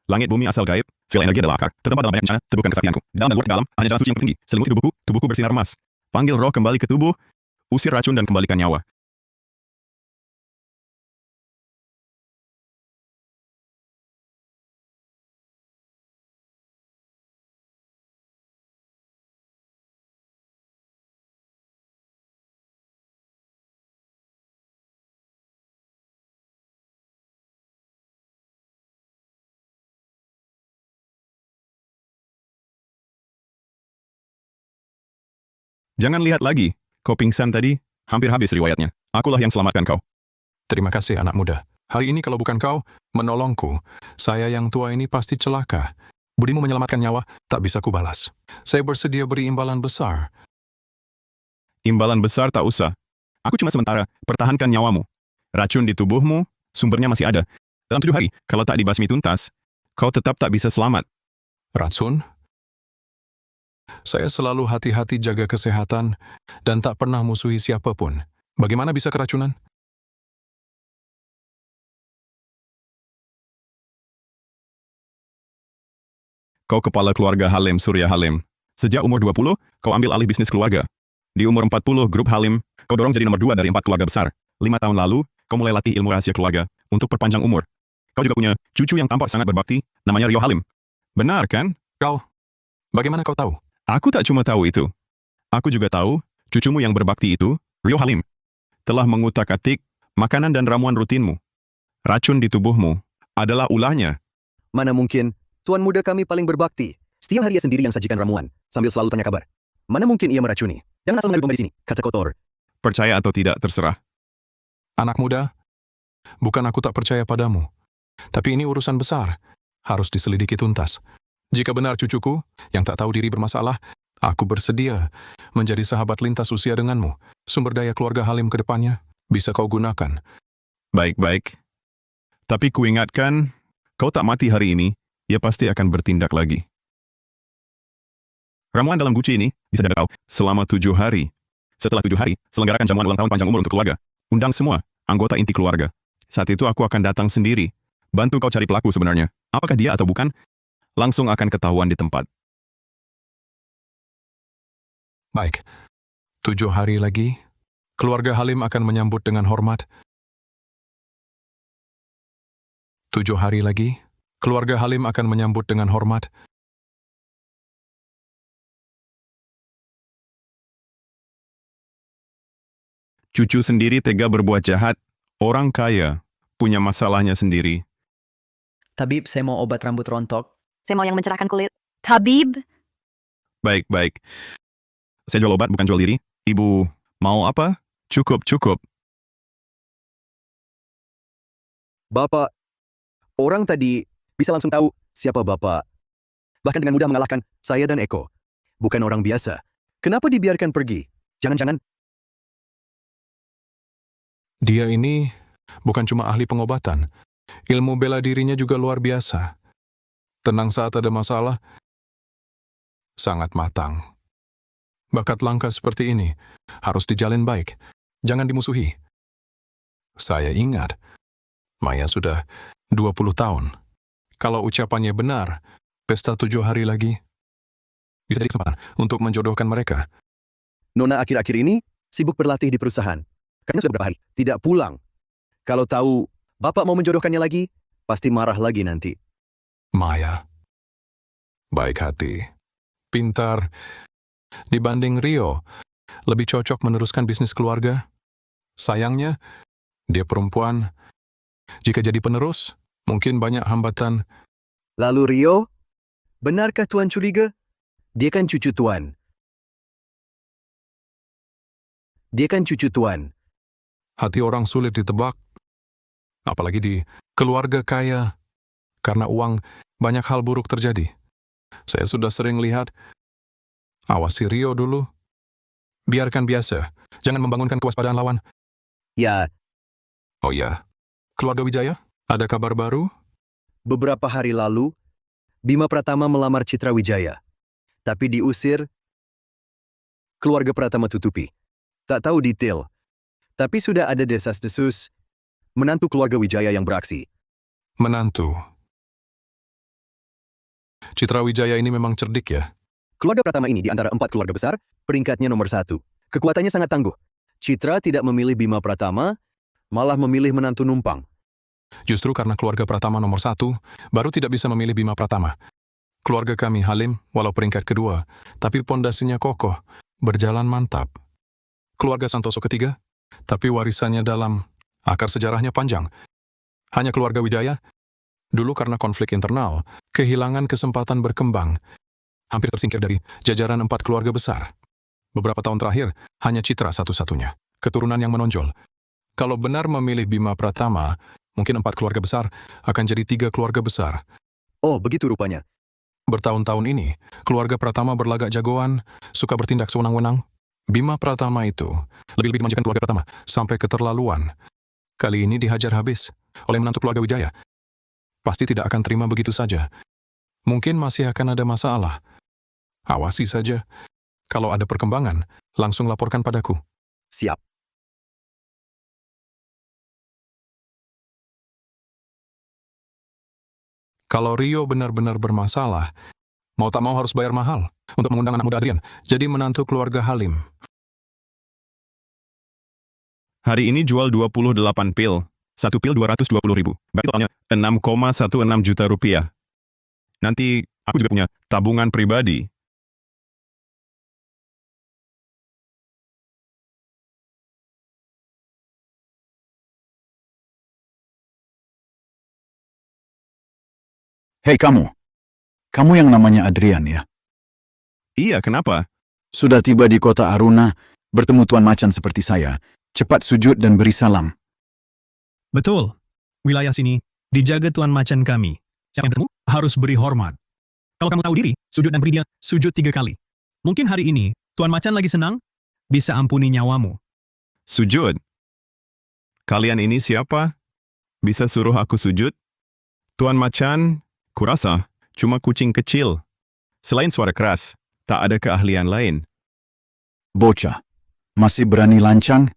Langit bumi asal gaib, segala energi adalah akar. Tertempat dalam banyak bencana, tebukan kesaktianku. Dalam dan luar ke dalam, hanya jalan suci yang tinggi. Selimuti tubuhku bersinar emas. Panggil roh kembali ke tubuh, usir racun dan kembalikan nyawa. Jangan lihat lagi. Kau pingsan tadi, hampir habis riwayatnya. Akulah yang selamatkan kau. Terima kasih anak muda. Hari ini kalau bukan kau menolongku, saya yang tua ini pasti celaka. Budimu menyelamatkan nyawa, tak bisa kubalas. Saya bersedia beri imbalan besar. Imbalan besar tak usah. Aku cuma sementara, pertahankan nyawamu. Racun di tubuhmu, sumbernya masih ada. Dalam 7 hari, kalau tak dibasmi tuntas, kau tetap tak bisa selamat. Racun? Saya selalu hati-hati jaga kesehatan dan tak pernah musuhi siapapun. Bagaimana bisa keracunan? Kau kepala keluarga Halim Surya Halim. Sejak umur 20, kau ambil alih bisnis keluarga. Di umur 40, grup Halim, kau dorong jadi nomor 2 dari 4 keluarga besar. 5 tahun lalu, kau mulai latih ilmu rahasia keluarga untuk perpanjang umur. Kau juga punya cucu yang tampak sangat berbakti, namanya Rio Halim. Benar kan? Bagaimana kau tahu? Aku tak cuma tahu itu. Aku juga tahu, cucumu yang berbakti itu, Rio Halim, telah mengutak-atik makanan dan ramuan rutinmu. Racun di tubuhmu adalah ulahnya. mana mungkin, tuan muda kami paling berbakti. Setiap hari ia sendiri yang sajikan ramuan, sambil selalu tanya kabar. Mana mungkin ia meracuni? Jangan asal mengadu domba di sini, kata kotor. Percaya atau tidak, terserah. Anak muda, bukan aku tak percaya padamu. Tapi ini urusan besar, harus diselidiki tuntas. Jika benar cucuku, yang tak tahu diri bermasalah, aku bersedia menjadi sahabat lintas usia denganmu. Sumber daya keluarga Halim ke depannya bisa kau gunakan. Baik-baik. Tapi kuingatkan, kau tak mati hari ini, ia pasti akan bertindak lagi. Ramuan dalam guci ini bisa jaga kau selama 7 hari. Setelah 7 hari, selenggarakan jamuan ulang tahun panjang umur untuk keluarga. Undang semua anggota inti keluarga. Saat itu aku akan datang sendiri. Bantu kau cari pelaku sebenarnya. Apakah dia atau bukan? Langsung akan ketahuan di tempat. Baik, 7 hari lagi, keluarga Halim akan menyambut dengan hormat. 7 hari lagi, keluarga Halim akan menyambut dengan hormat. Cucu sendiri tega berbuat jahat. Orang kaya punya masalahnya sendiri. Tabib, saya mau obat rambut rontok. Saya mau yang mencerahkan kulit. Tabib, Baik-baik. Saya jual obat, bukan jual diri. Ibu, mau apa? Cukup. Bapak, orang tadi bisa langsung tahu siapa Bapak. Bahkan dengan mudah mengalahkan saya dan Eko. Bukan orang biasa. Kenapa dibiarkan pergi? Jangan-jangan Dia ini bukan cuma ahli pengobatan, ilmu bela dirinya juga luar biasa. Tenang saat ada masalah, sangat matang. Bakat langka seperti ini harus dijalin baik, jangan dimusuhi. Saya ingat, Maya sudah 20 tahun. Kalau ucapannya benar, pesta 7 hari lagi bisa jadi kesempatan untuk menjodohkan mereka. Nona akhir-akhir ini sibuk berlatih di perusahaan. Katanya sudah berapa hari tidak pulang. Kalau tahu Bapak mau menjodohkannya lagi, pasti marah lagi nanti. Maya, baik hati, pintar, dibanding Rio, lebih cocok meneruskan bisnis keluarga. Sayangnya, dia perempuan. Jika jadi penerus, mungkin banyak hambatan. Lalu Rio, benarkah Tuan curiga? Dia kan cucu Tuan. Hati orang sulit ditebak. Apalagi di keluarga kaya. Karena uang, banyak hal buruk terjadi. Saya sudah sering lihat. Awasi Rio dulu. Biarkan biasa. Jangan membangunkan kewaspadaan lawan. Ya, Oh ya, keluarga Wijaya, ada kabar baru? beberapa hari lalu, Bima Pratama melamar Citra Wijaya. Tapi diusir, keluarga Pratama tutupi. Tak tahu detail. Tapi sudah ada desas-desus menantu keluarga Wijaya yang beraksi. Menantu. Citra Wijaya ini memang cerdik ya? Keluarga Pratama ini di antara 4 keluarga besar, peringkatnya nomor 1. Kekuatannya sangat tangguh. Citra tidak memilih Bima Pratama, malah memilih menantu numpang. Justru karena keluarga Pratama nomor 1, baru tidak bisa memilih Bima Pratama. Keluarga kami Halim, walau peringkat kedua, tapi pondasinya kokoh, berjalan mantap. Keluarga Santoso ketiga, tapi warisannya dalam, akar sejarahnya panjang. Hanya keluarga Wijaya, dulu karena konflik internal, kehilangan kesempatan berkembang, hampir tersingkir dari jajaran 4 keluarga besar. Beberapa tahun terakhir, hanya Citra satu-satunya, keturunan yang menonjol. Kalau benar memilih Bima Pratama, mungkin 4 keluarga besar akan jadi 3 keluarga besar. Oh, begitu rupanya. Bertahun-tahun ini, keluarga Pratama berlagak jagoan, suka bertindak sewenang-wenang. Bima Pratama itu lebih-lebih dimanjakan keluarga Pratama, sampai keterlaluan. Kali ini dihajar habis oleh menantu keluarga Wijaya. Pasti tidak akan terima begitu saja. Mungkin masih akan ada masalah. Awasi saja. Kalau ada perkembangan, langsung laporkan padaku. Siap. Kalau Rio benar-benar bermasalah, mau tak mau harus bayar mahal untuk mengundang anak muda Adrian jadi menantu keluarga Halim. Hari ini jual 28 pil. 1 pil 220.000. Berarti totalnya 6,16 juta rupiah. Nanti aku juga punya tabungan pribadi. Hei kamu. Kamu yang namanya Adrian ya? Iya, kenapa? Sudah tiba di kota Aruna, bertemu Tuan Macan seperti saya. Cepat sujud dan beri salam. Betul. Wilayah sini dijaga Tuan Macan kami. Siapa yang bertemu harus beri hormat. Kalau kamu tahu diri, sujud dan beri dia sujud 3 kali. Mungkin hari ini Tuan Macan lagi senang, bisa ampuni nyawamu. Sujud. Kalian ini siapa? Bisa suruh aku sujud? Tuan Macan, kurasa cuma kucing kecil. Selain suara keras, tak ada keahlian lain. Bocah, masih berani lancang?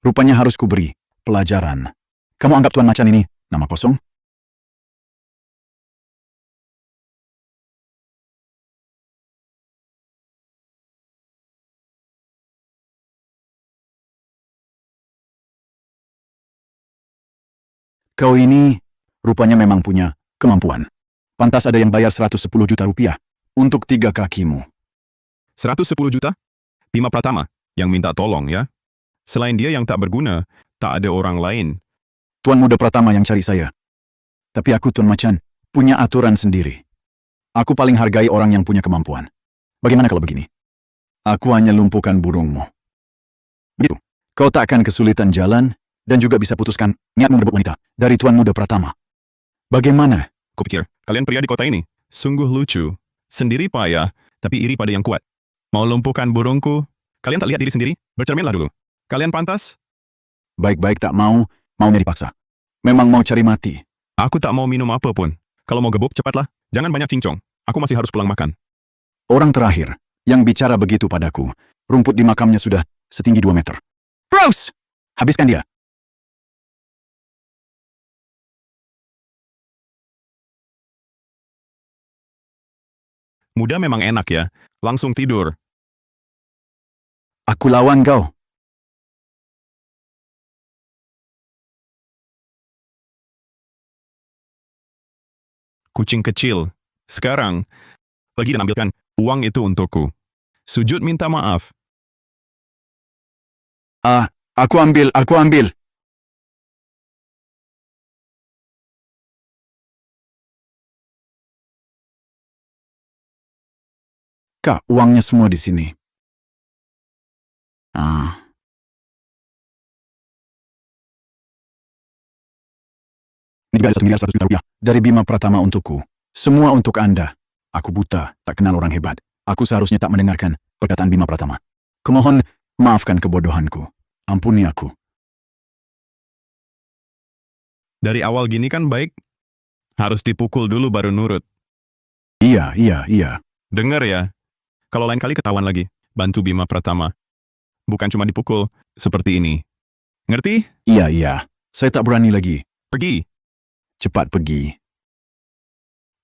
Rupanya harus kuberi pelajaran. Kamu anggap Tuan Macan ini nama kosong? Kau ini rupanya memang punya kemampuan. Pantas ada yang bayar 110 juta rupiah untuk 3 kakimu. 110 juta? Bima Pratama yang minta tolong ya. Selain dia yang tak berguna, tak ada orang lain. Tuan Muda Pratama yang cari saya. Tapi aku, Tuan Macan, punya aturan sendiri. Aku paling hargai orang yang punya kemampuan. Bagaimana kalau begini? Aku hanya lumpuhkan burungmu. Begitu, kau tak akan kesulitan jalan dan juga bisa putuskan niatmu merebut wanita dari Tuan Muda Pratama. Bagaimana? Kupikir, kalian pria di kota ini sungguh lucu. Sendiri payah, tapi iri pada yang kuat. Mau lumpuhkan burungku? Kalian tak lihat diri sendiri? Bercerminlah dulu. Kalian pantas? Baik-baik tak mau, maunya dipaksa. Memang mau cari mati. Aku tak mau minum apapun. Kalau mau gebuk, cepatlah. Jangan banyak cincong. Aku masih harus pulang makan. Orang terakhir yang bicara begitu padaku, rumput di makamnya sudah setinggi 2 meter. Rose! Habiskan dia. Muda memang enak ya. Langsung tidur. Aku lawan kau. Kucing kecil. Sekarang, pergi dan ambilkan uang itu untukku. Sujud minta maaf. Aku ambil. Kak, uangnya semua di sini. Ini juga ada 1 miliar 100 juta rupiah dari Bima Pratama untukku. Semua untuk Anda. Aku buta, tak kenal orang hebat. Aku seharusnya tak mendengarkan perkataan Bima Pratama. Kumohon, maafkan kebodohanku. Ampuni aku. Dari awal gini kan baik. Harus dipukul dulu baru nurut. Iya. Dengar ya. Kalau lain kali ketahuan lagi, bantu Bima Pratama. Bukan cuma dipukul, seperti ini. Ngerti? Iya. Saya tak berani lagi. Pergi. Cepat pergi.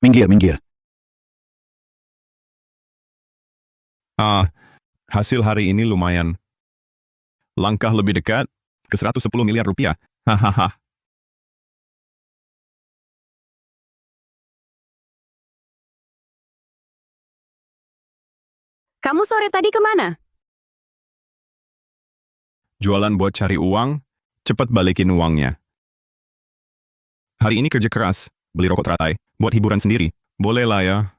Minggir. Hasil hari ini lumayan. Langkah lebih dekat ke 110 miliar rupiah. Hahaha. Kamu sore tadi kemana? Jualan buat cari uang, cepat balikin uangnya. Hari ini kerja keras, beli rokok teratai, buat hiburan sendiri. Boleh lah ya.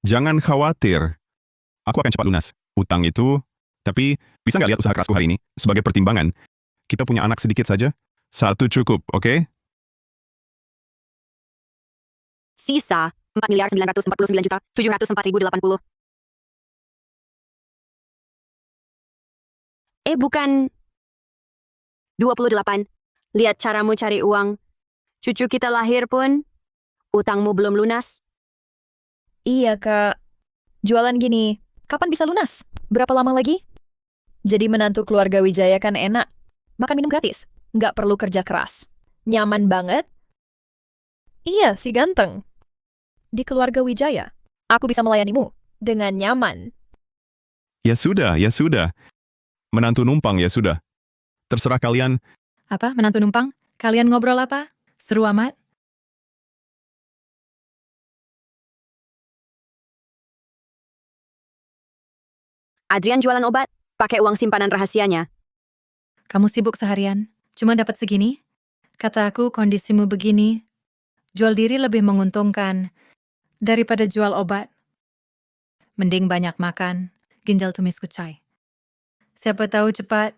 Jangan khawatir. Aku akan cepat lunas. Utang itu, tapi bisa nggak lihat usaha kerasku hari ini? Sebagai pertimbangan, kita punya anak sedikit saja. 1 cukup, oke? Sisa 4.949.704.080. Bukan 28. Lihat caramu cari uang. Cucu kita lahir pun, utangmu belum lunas. Iya, Kak. Jualan gini, kapan bisa lunas? Berapa lama lagi? Jadi menantu keluarga Wijaya kan enak. Makan minum gratis. Nggak perlu kerja keras. Nyaman banget. Iya, si ganteng. Di keluarga Wijaya, aku bisa melayanimu dengan nyaman. Ya sudah. Menantu numpang ya sudah. Terserah kalian. Apa, menantu numpang? Kalian ngobrol apa? Seru amat? Adrian jualan obat, pakai uang simpanan rahasianya. Kamu sibuk seharian, cuma dapat segini? Kata aku kondisimu begini, jual diri lebih menguntungkan daripada jual obat. Mending banyak makan, ginjal tumis kucai. Siapa tahu cepat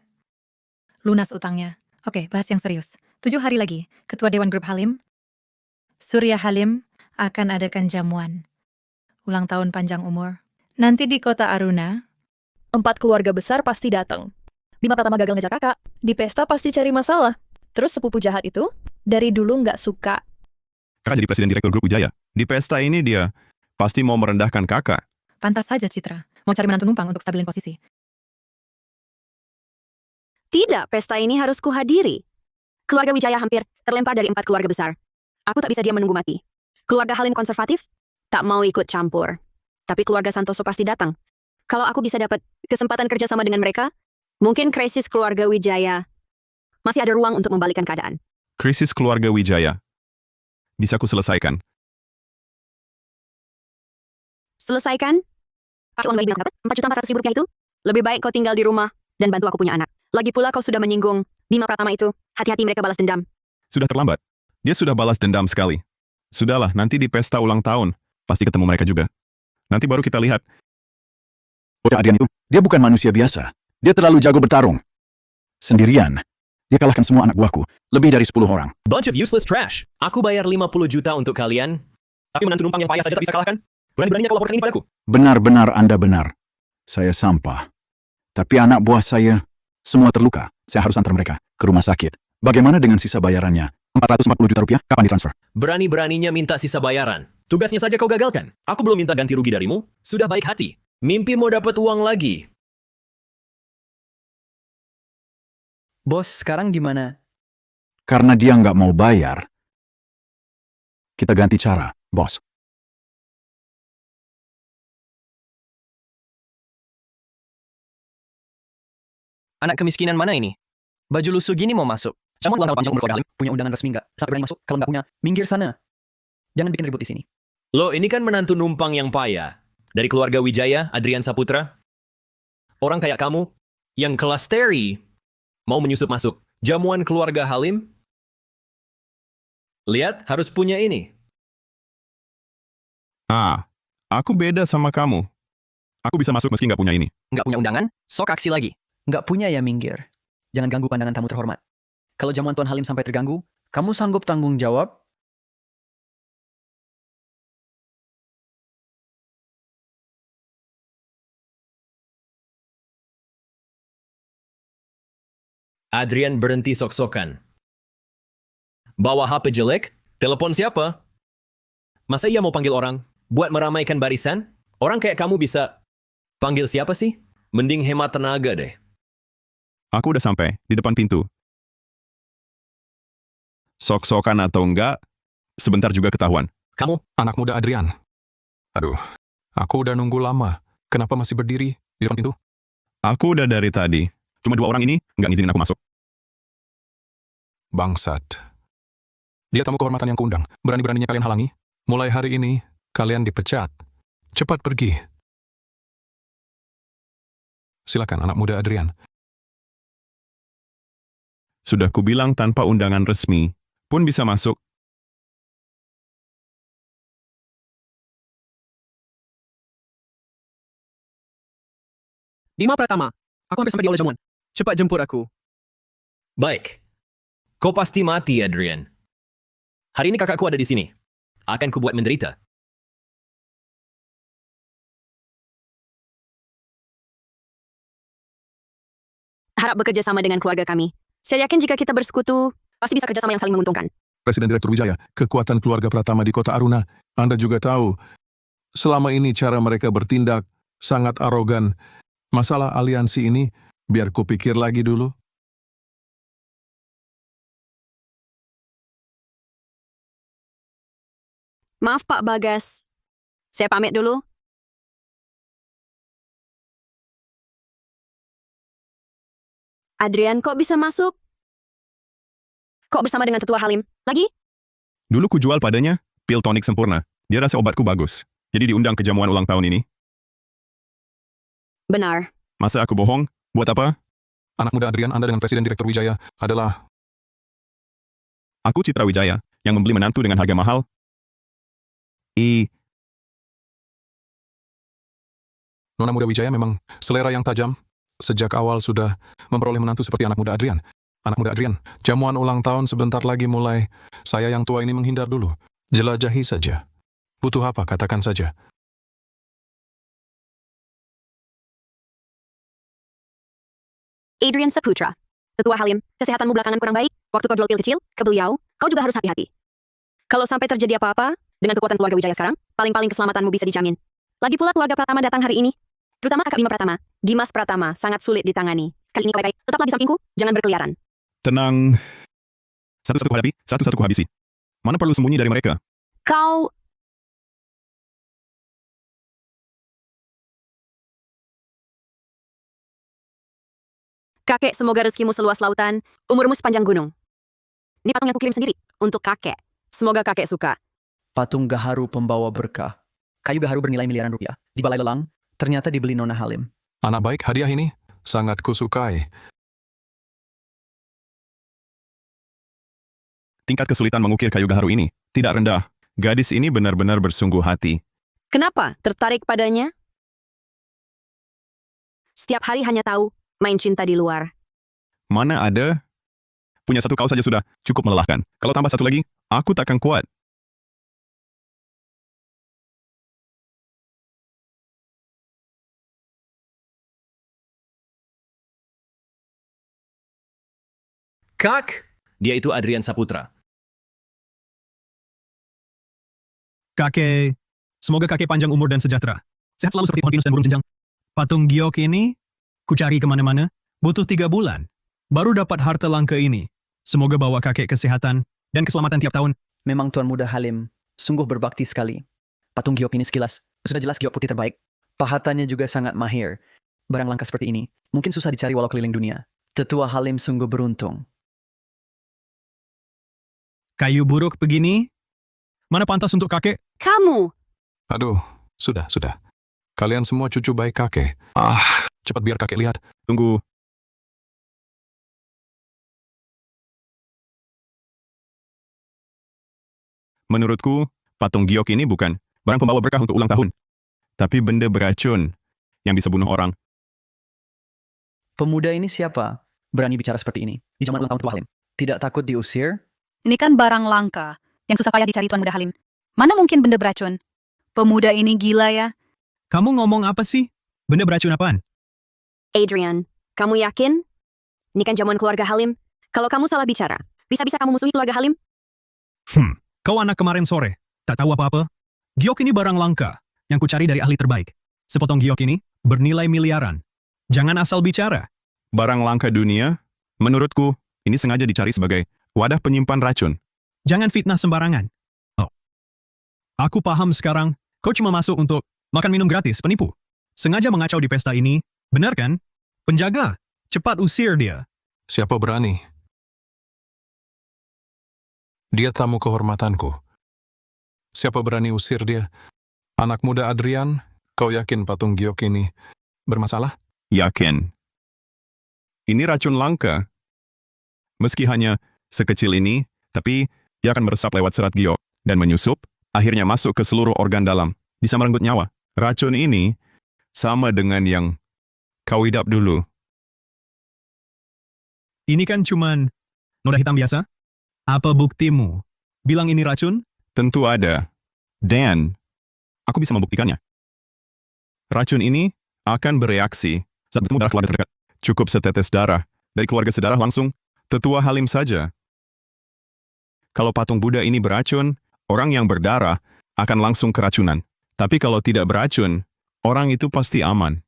lunas utangnya. Oke, bahas yang serius. 7 hari lagi, Ketua Dewan Grup Halim, Surya Halim, akan adakan jamuan. Ulang tahun panjang umur. Nanti di kota Aruna, 4 keluarga besar pasti datang. Bima Pratama gagal ngejar kakak. Di pesta pasti cari masalah. Terus sepupu jahat itu, dari dulu nggak suka. Kakak jadi presiden direktur grup Wijaya. Di pesta ini dia pasti mau merendahkan kakak. pantas saja Citra. Mau cari menantu numpang untuk stabilin posisi. Tidak, pesta ini harus kuhadiri. Keluarga Wijaya hampir terlempar dari 4 keluarga besar. Aku tak bisa diam menunggu mati. Keluarga Halim konservatif tak mau ikut campur. Tapi keluarga Santoso pasti datang. Kalau aku bisa dapat kesempatan kerja sama dengan mereka, mungkin krisis keluarga Wijaya masih ada ruang untuk membalikkan keadaan. Krisis keluarga Wijaya. Bisa ku selesaikan. Selesaikan? Pakai uang bayi bilang dapat 4.400.000 rupiah itu? Lebih baik kau tinggal di rumah dan bantu aku punya anak. Lagi pula kau sudah menyinggung Bima Pratama itu. Hati-hati mereka balas dendam. Sudah terlambat. Dia sudah balas dendam sekali. Sudahlah, nanti di pesta ulang tahun, pasti ketemu mereka juga. Nanti baru kita lihat. Bocah Adrian itu, dia bukan manusia biasa. Dia terlalu jago bertarung. Sendirian, dia kalahkan semua anak buahku. Lebih dari 10 orang. Bunch of useless trash. Aku bayar 50 juta untuk kalian. Tapi menantu numpang yang payah saja tak bisa kalahkan. Berani-beraninya kau laporkan ini padaku. Benar-benar Anda benar. Saya sampah. Tapi anak buah saya, semua terluka. Saya harus antar mereka ke rumah sakit. Bagaimana dengan sisa bayarannya? 440 juta rupiah, kapan ditransfer? Berani-beraninya minta sisa bayaran. Tugasnya saja kau gagalkan. Aku belum minta ganti rugi darimu. Sudah baik hati. Mimpi mau dapat uang lagi. Bos, sekarang gimana? Karena dia nggak mau bayar. Kita ganti cara, bos. Anak kemiskinan mana ini? Baju lusuh gini mau masuk. Kamu ulang tahun panjang umur keluarga Halim. Punya undangan resmi nggak? Sampai berani masuk. Kalau nggak punya, minggir sana. Jangan bikin ribut di sini. Lo ini kan menantu numpang yang payah. Dari keluarga Wijaya, Adrian Saputra. Orang kayak kamu, yang kelas Terry, mau menyusup masuk jamuan keluarga Halim? Lihat, harus punya ini. Aku beda sama kamu. Aku bisa masuk meski nggak punya ini. Nggak punya undangan? Sok aksi lagi. Nggak punya ya minggir. Jangan ganggu pandangan tamu terhormat. Kalau jamuan Tuan Halim sampai terganggu, kamu sanggup tanggung jawab? Adrian berhenti sok-sokan. Bawa HP jelek? Telepon siapa? Masa ia mau panggil orang? Buat meramaikan barisan? Orang kayak kamu bisa panggil siapa sih? Mending hemat tenaga deh. Aku udah sampai di depan pintu. Sok-sokan atau enggak, sebentar juga ketahuan. Kamu? Anak muda Adrian. Aduh, aku udah nunggu lama. Kenapa masih berdiri di depan pintu? Aku udah dari tadi. Cuma 2 orang ini nggak ngizinin aku masuk. Bangsat. Dia tamu kehormatan yang kuundang. Berani-beraninya kalian halangi. Mulai hari ini, kalian dipecat. Cepat pergi. Silakan, anak muda Adrian. Sudah kubilang tanpa undangan resmi, pun bisa masuk. Dima Pratama, aku hampir sampai di oleh jamuan. Cepat jemput aku. Baik. Kau pasti mati, Adrian. Hari ini kakakku ada di sini. Akan kubuat menderita. Harap bekerja sama dengan keluarga kami. Saya yakin jika kita bersekutu, pasti bisa kerjasama yang saling menguntungkan. Presiden Direktur Wijaya, kekuatan keluarga Pratama di kota Aruna. Anda juga tahu, selama ini cara mereka bertindak sangat arogan. Masalah aliansi ini, biar kupikir lagi dulu. Maaf Pak Bagas. Saya pamit dulu. Adrian, kok bisa masuk? Kok bersama dengan tetua Halim? Lagi? Dulu ku jual padanya pil tonik sempurna. Dia rasa obatku bagus. Jadi diundang ke jamuan ulang tahun ini. Benar. Masa aku bohong? Buat apa? Anak muda Adrian, Anda dengan Presiden Direktur Wijaya adalah... Aku Citra Wijaya, yang membeli menantu dengan harga mahal. Nona muda Wijaya memang selera yang tajam. Sejak awal sudah memperoleh menantu seperti anak muda Adrian. Anak muda Adrian, jamuan ulang tahun sebentar lagi mulai. Saya yang tua ini menghindar dulu. Jelajahi saja. Butuh apa? Katakan saja. Adrian Saputra. Tetua Halim, kesehatanmu belakangan kurang baik. Waktu kau jual pil kecil ke beliau, kau juga harus hati-hati. Kalau sampai terjadi apa-apa, dengan kekuatan keluarga Wijaya sekarang, paling-paling keselamatanmu bisa dijamin. Lagi pula keluarga Pratama datang hari ini. Terutama kakak Bima Pratama, Dimas Pratama, sangat sulit ditangani. Kali ini kau baik, tetaplah di sampingku, jangan berkeliaran. Tenang. Satu-satu ku hadapi, satu-satu ku habisi. Mana perlu sembunyi dari mereka? Kau... Kakek, semoga rezekimu seluas lautan, umurmu sepanjang gunung. Ini patung yang kukirim sendiri, untuk kakek. Semoga kakek suka. Patung gaharu pembawa berkah. Kayu gaharu bernilai miliaran rupiah. Di balai lelang, ternyata dibeli Nona Halim. Anak baik, hadiah ini sangat kusukai. Tingkat kesulitan mengukir kayu gaharu ini tidak rendah. Gadis ini benar-benar bersungguh hati. Kenapa tertarik padanya? Setiap hari hanya tahu main cinta di luar. Mana ada? Punya satu kaos saja sudah cukup melelahkan. Kalau tambah satu lagi, aku takkan kuat. Kak, dia itu Adrian Saputra. Kakek, semoga kakek panjang umur dan sejahtera. Sehat selalu seperti pohon pinus dan burung jenjang. Patung giok ini, ku cari kemana-mana, butuh 3 bulan. Baru dapat harta langka ini. Semoga bawa kakek kesehatan dan keselamatan tiap tahun. Memang Tuan Muda Halim sungguh berbakti sekali. Patung giok ini sekilas, sudah jelas giok putih terbaik. Pahatannya juga sangat mahir. Barang langka seperti ini, mungkin susah dicari walau keliling dunia. Tetua Halim sungguh beruntung. Kayu buruk begini, mana pantas untuk kakek? Kamu! Aduh, sudah. Kalian semua cucu baik kakek. Cepat biar kakek lihat. Tunggu. Menurutku, patung giok ini bukan barang pembawa berkah untuk ulang tahun, tapi benda beracun yang bisa bunuh orang. Pemuda ini siapa? Berani bicara seperti ini di zaman ulang tahun Tua Halim. Tidak takut diusir? Ini kan barang langka yang susah payah dicari Tuan Muda Halim. Mana mungkin benda beracun? Pemuda ini gila ya. Kamu ngomong apa sih? Benda beracun apaan? Adrian, kamu yakin? Ini kan jamuan keluarga Halim. Kalau kamu salah bicara, bisa-bisa kamu musuhi keluarga Halim? Kau anak kemarin sore, tak tahu apa-apa? Giok ini barang langka yang kucari dari ahli terbaik. Sepotong giok ini bernilai miliaran. Jangan asal bicara. Barang langka dunia, menurutku, ini sengaja dicari sebagai wadah penyimpan racun. Jangan fitnah sembarangan. Oh. Aku paham sekarang, kau cuma masuk untuk makan minum gratis, penipu. Sengaja mengacau di pesta ini, benar kan? Penjaga, cepat usir dia. Siapa berani? Dia tamu kehormatanku. Siapa berani usir dia? Anak muda Adrian, kau yakin patung giok ini bermasalah? Yakin. Ini racun langka. Meski hanya sekecil ini, tapi dia akan meresap lewat serat giok dan menyusup, akhirnya masuk ke seluruh organ dalam, bisa merenggut nyawa. Racun ini sama dengan yang kau idap dulu. Ini kan cuman noda hitam biasa. Apa buktimu? Bilang ini racun? Tentu ada. Dan aku bisa membuktikannya. Racun ini akan bereaksi saat bertemu darah keluarga terdekat. Cukup setetes darah dari keluarga sedarah langsung tetua Halim saja. Kalau patung Buddha ini beracun, orang yang berdarah akan langsung keracunan. Tapi kalau tidak beracun, orang itu pasti aman.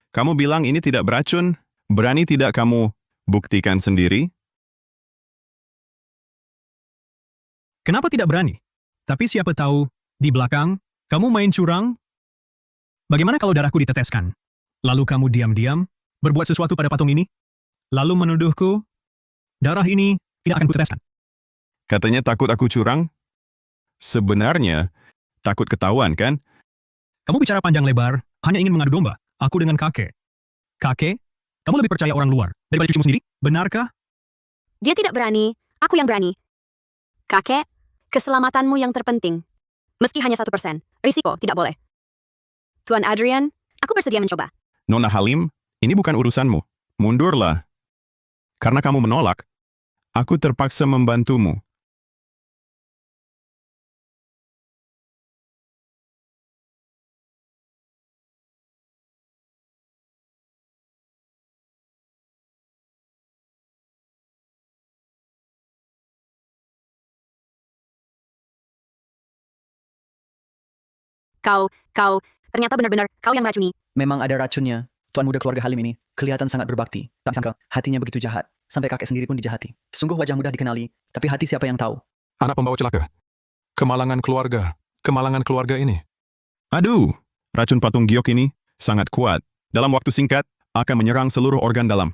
Kamu bilang ini tidak beracun, berani tidak kamu buktikan sendiri? Kenapa tidak berani? Tapi siapa tahu, di belakang, kamu main curang? Bagaimana kalau darahku diteteskan? Lalu kamu diam-diam berbuat sesuatu pada patung ini? Lalu menuduhku, darah ini tidak akan kuteteskan. Katanya takut aku curang? Sebenarnya, takut ketahuan kan? Kamu bicara panjang lebar, hanya ingin mengadu domba. Aku dengan kakek. Kakek, kamu lebih percaya orang luar daripada cucumu sendiri? Benarkah? Dia tidak berani, aku yang berani. Kakek, keselamatanmu yang terpenting. Meski hanya 1%, risiko tidak boleh. Tuan Adrian, aku bersedia mencoba. Nona Halim, ini bukan urusanmu. Mundurlah. Karena kamu menolak, aku terpaksa membantumu. Kau, ternyata benar-benar kau yang meracuni. Memang ada racunnya. Tuan muda keluarga Halim ini kelihatan sangat berbakti. Tak sangka hatinya begitu jahat. Sampai kakek sendiri pun dijahati. Sungguh wajah mudah dikenali, tapi hati siapa yang tahu? Anak pembawa celaka. Kemalangan keluarga ini. Aduh, racun patung giok ini sangat kuat. Dalam waktu singkat, akan menyerang seluruh organ dalam.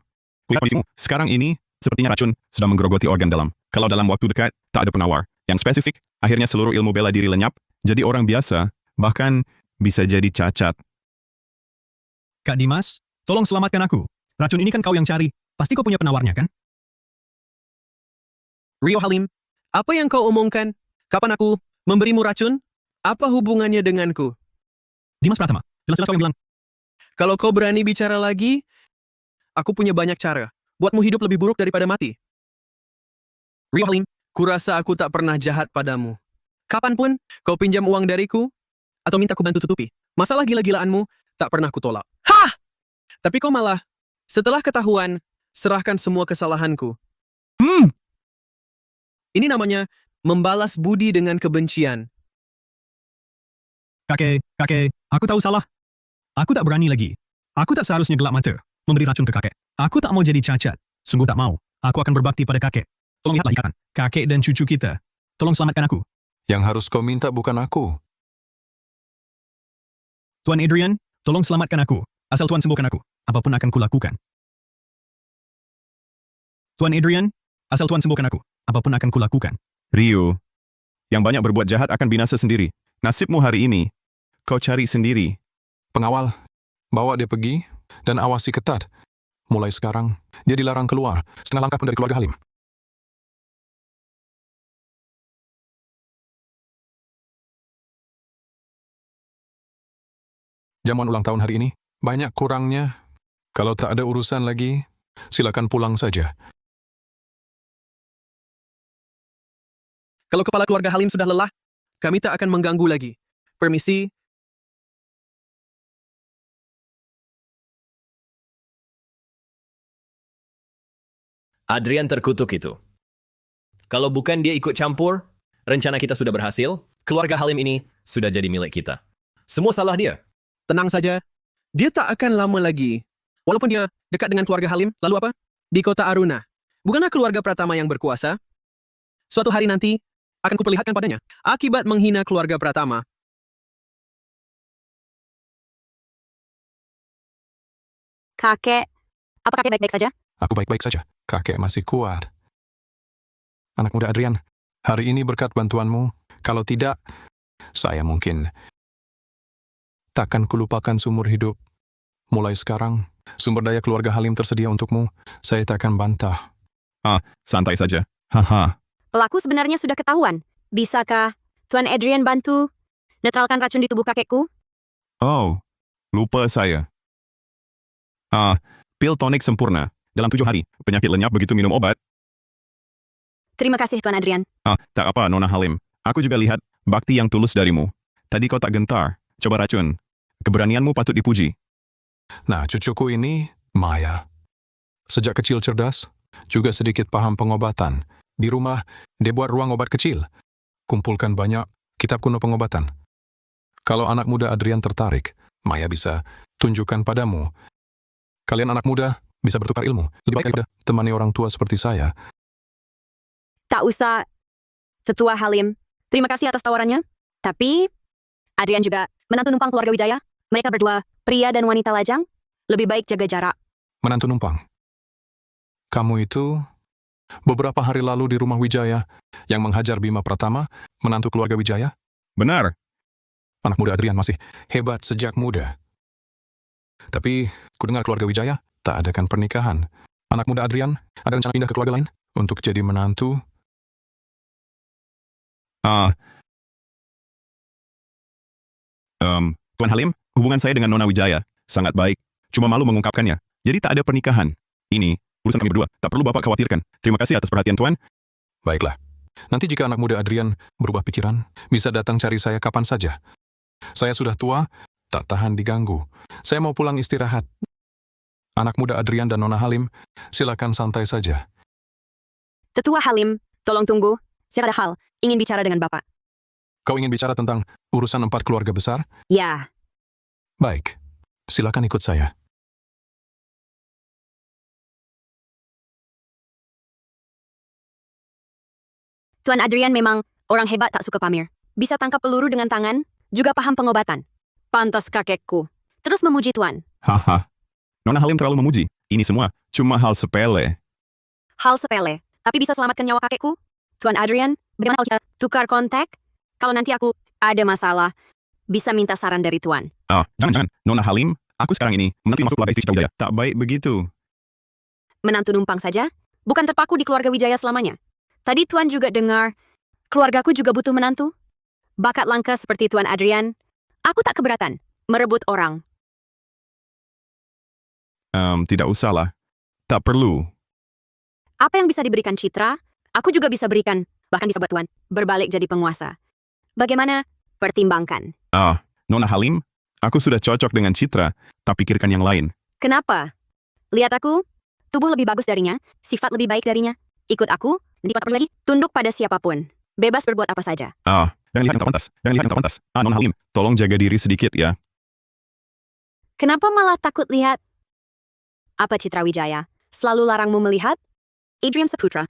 Lihat kondisimu, sekarang ini, sepertinya racun sedang menggerogoti organ dalam. Kalau dalam waktu dekat, tak ada penawar yang spesifik, akhirnya seluruh ilmu bela diri lenyap, jadi orang biasa, bahkan bisa jadi cacat. Kak Dimas, tolong selamatkan aku. Racun ini kan kau yang cari. Pasti kau punya penawarnya, kan? Rio Halim, apa yang kau omongkan? Kapan aku memberimu racun? Apa hubungannya denganku? Dimas Pratama, jelas-jelas kau yang bilang. Kalau kau berani bicara lagi, aku punya banyak cara. Buatmu hidup lebih buruk daripada mati. Rio Halim, kurasa aku tak pernah jahat padamu. Kapanpun kau pinjam uang dariku, atau minta ku bantu tutupi. Masalah gila-gilaanmu tak pernah ku tolak. Hah! Tapi kau malah, setelah ketahuan, serahkan semua kesalahanku. Ini namanya membalas budi dengan kebencian. Kakek, aku tahu salah. Aku tak berani lagi. Aku tak seharusnya gelap mata, memberi racun ke kakek. Aku tak mau jadi cacat. Sungguh tak mau. Aku akan berbakti pada kakek. Tolong lihatlah ikatan. Kakek dan cucu kita. Tolong selamatkan aku. Yang harus kau minta bukan aku. Tuan Adrian, tolong selamatkan aku. Asal Tuan sembuhkan aku, apapun akan kulakukan. Tuan Adrian, asal Tuan sembuhkan aku, apapun akan kulakukan. Rio, yang banyak berbuat jahat akan binasa sendiri. Nasibmu hari ini, kau cari sendiri. Pengawal, bawa dia pergi Dan awasi ketat. Mulai sekarang, dia dilarang keluar setengah langkah pun dari keluarga Halim. Jamuan ulang tahun hari ini banyak kurangnya. Kalau tak ada urusan lagi, silakan pulang saja. Kalau kepala keluarga Halim sudah lelah, kami tak akan mengganggu lagi. Permisi. Adrian terkutuk itu. Kalau bukan dia ikut campur, rencana kita sudah berhasil, keluarga Halim ini sudah jadi milik kita. Semua salah dia. Tenang saja. Dia tak akan lama lagi. Walaupun dia dekat dengan keluarga Halim, lalu apa? Di kota Aruna. Bukankah keluarga Pratama yang berkuasa? Suatu hari nanti, akan kuperlihatkan padanya. Akibat menghina keluarga Pratama. Kakek, apa kakek baik-baik saja? Aku baik-baik saja. Kakek masih kuat. Anak muda Adrian, hari ini berkat bantuanmu. Kalau tidak, saya mungkin takkan kulupakan seumur hidup. Mulai sekarang, sumber daya keluarga Halim tersedia untukmu. Saya tak akan bantah. Santai saja. Haha. Pelaku sebenarnya sudah ketahuan. Bisakah Tuan Adrian bantu netralkan racun di tubuh kakekku? Oh, lupa saya. Pil tonik sempurna. Dalam 7 hari, penyakit lenyap begitu minum obat. Terima kasih, Tuan Adrian. Tak apa, Nona Halim. Aku juga lihat bakti yang tulus darimu. Tadi kau tak gentar. Coba racun. Keberanianmu patut dipuji. Nah, cucuku ini, Maya. Sejak kecil cerdas, juga sedikit paham pengobatan. Di rumah, dia buat ruang obat kecil. Kumpulkan banyak kitab kuno pengobatan. Kalau anak muda Adrian tertarik, Maya bisa tunjukkan padamu. Kalian anak muda bisa bertukar ilmu. Lebih baik daripada temani orang tua seperti saya. Tak usah, Tetua Halim. Terima kasih atas tawarannya. Tapi, Adrian juga menantu numpang keluarga Wijaya. Mereka berdua, pria dan wanita lajang. Lebih baik jaga jarak. Menantu numpang. Kamu itu beberapa hari lalu di rumah Wijaya yang menghajar Bima Pratama, menantu keluarga Wijaya? Benar. Anak muda Adrian masih hebat sejak muda. Tapi, kudengar keluarga Wijaya tak adakan pernikahan. Anak muda Adrian ada rencana pindah ke keluarga lain untuk jadi menantu. Tuan Halim, hubungan saya dengan Nona Wijaya sangat baik. Cuma malu mengungkapkannya. Jadi tak ada pernikahan. Ini urusan kami berdua. Tak perlu Bapak khawatirkan. Terima kasih atas perhatian Tuan. Baiklah. Nanti jika anak muda Adrian berubah pikiran, bisa datang cari saya kapan saja. Saya sudah tua, tak tahan diganggu. Saya mau pulang istirahat. Anak muda Adrian dan Nona Halim, silakan santai saja. Tetua Halim, tolong tunggu. Saya ada hal, ingin bicara dengan Bapak. Kau ingin bicara tentang urusan 4 keluarga besar? Ya. Baik, silakan ikut saya. Tuan Adrian memang orang hebat tak suka pamer. Bisa tangkap peluru dengan tangan, juga paham pengobatan. Pantas kakekku. Terus memuji Tuan. Haha. Nona Halim terlalu memuji. Ini semua cuma hal sepele. Hal sepele, tapi bisa selamatkan nyawa kakekku? Tuan Adrian, bagaimana kalau kita tukar kontak? Kalau nanti aku ada masalah, bisa minta saran dari Tuan. Jangan. Nona Halim, aku sekarang ini menantu masuk keluarga istri Citra Wijaya. Tak baik begitu. Menantu numpang saja? Bukan terpaku di keluarga Wijaya selamanya. Tadi Tuan juga dengar, keluargaku juga butuh menantu. Bakat langka seperti Tuan Adrian, aku tak keberatan merebut orang. Tidak usahlah. Tak perlu. Apa yang bisa diberikan Citra, aku juga bisa berikan, bahkan bisa buat Tuan berbalik jadi penguasa. Bagaimana? Pertimbangkan. Nona Halim, aku sudah cocok dengan Citra, tak pikirkan yang lain. Kenapa? Lihat aku, tubuh lebih bagus darinya, sifat lebih baik darinya. Ikut aku, nanti tak perlu lagi, tunduk pada siapapun. Bebas berbuat apa saja. Jangan lihat yang tak pantas. Nona Halim, tolong jaga diri sedikit ya. Kenapa malah takut lihat? Apa Citra Wijaya selalu larangmu melihat? Adrian Saputra,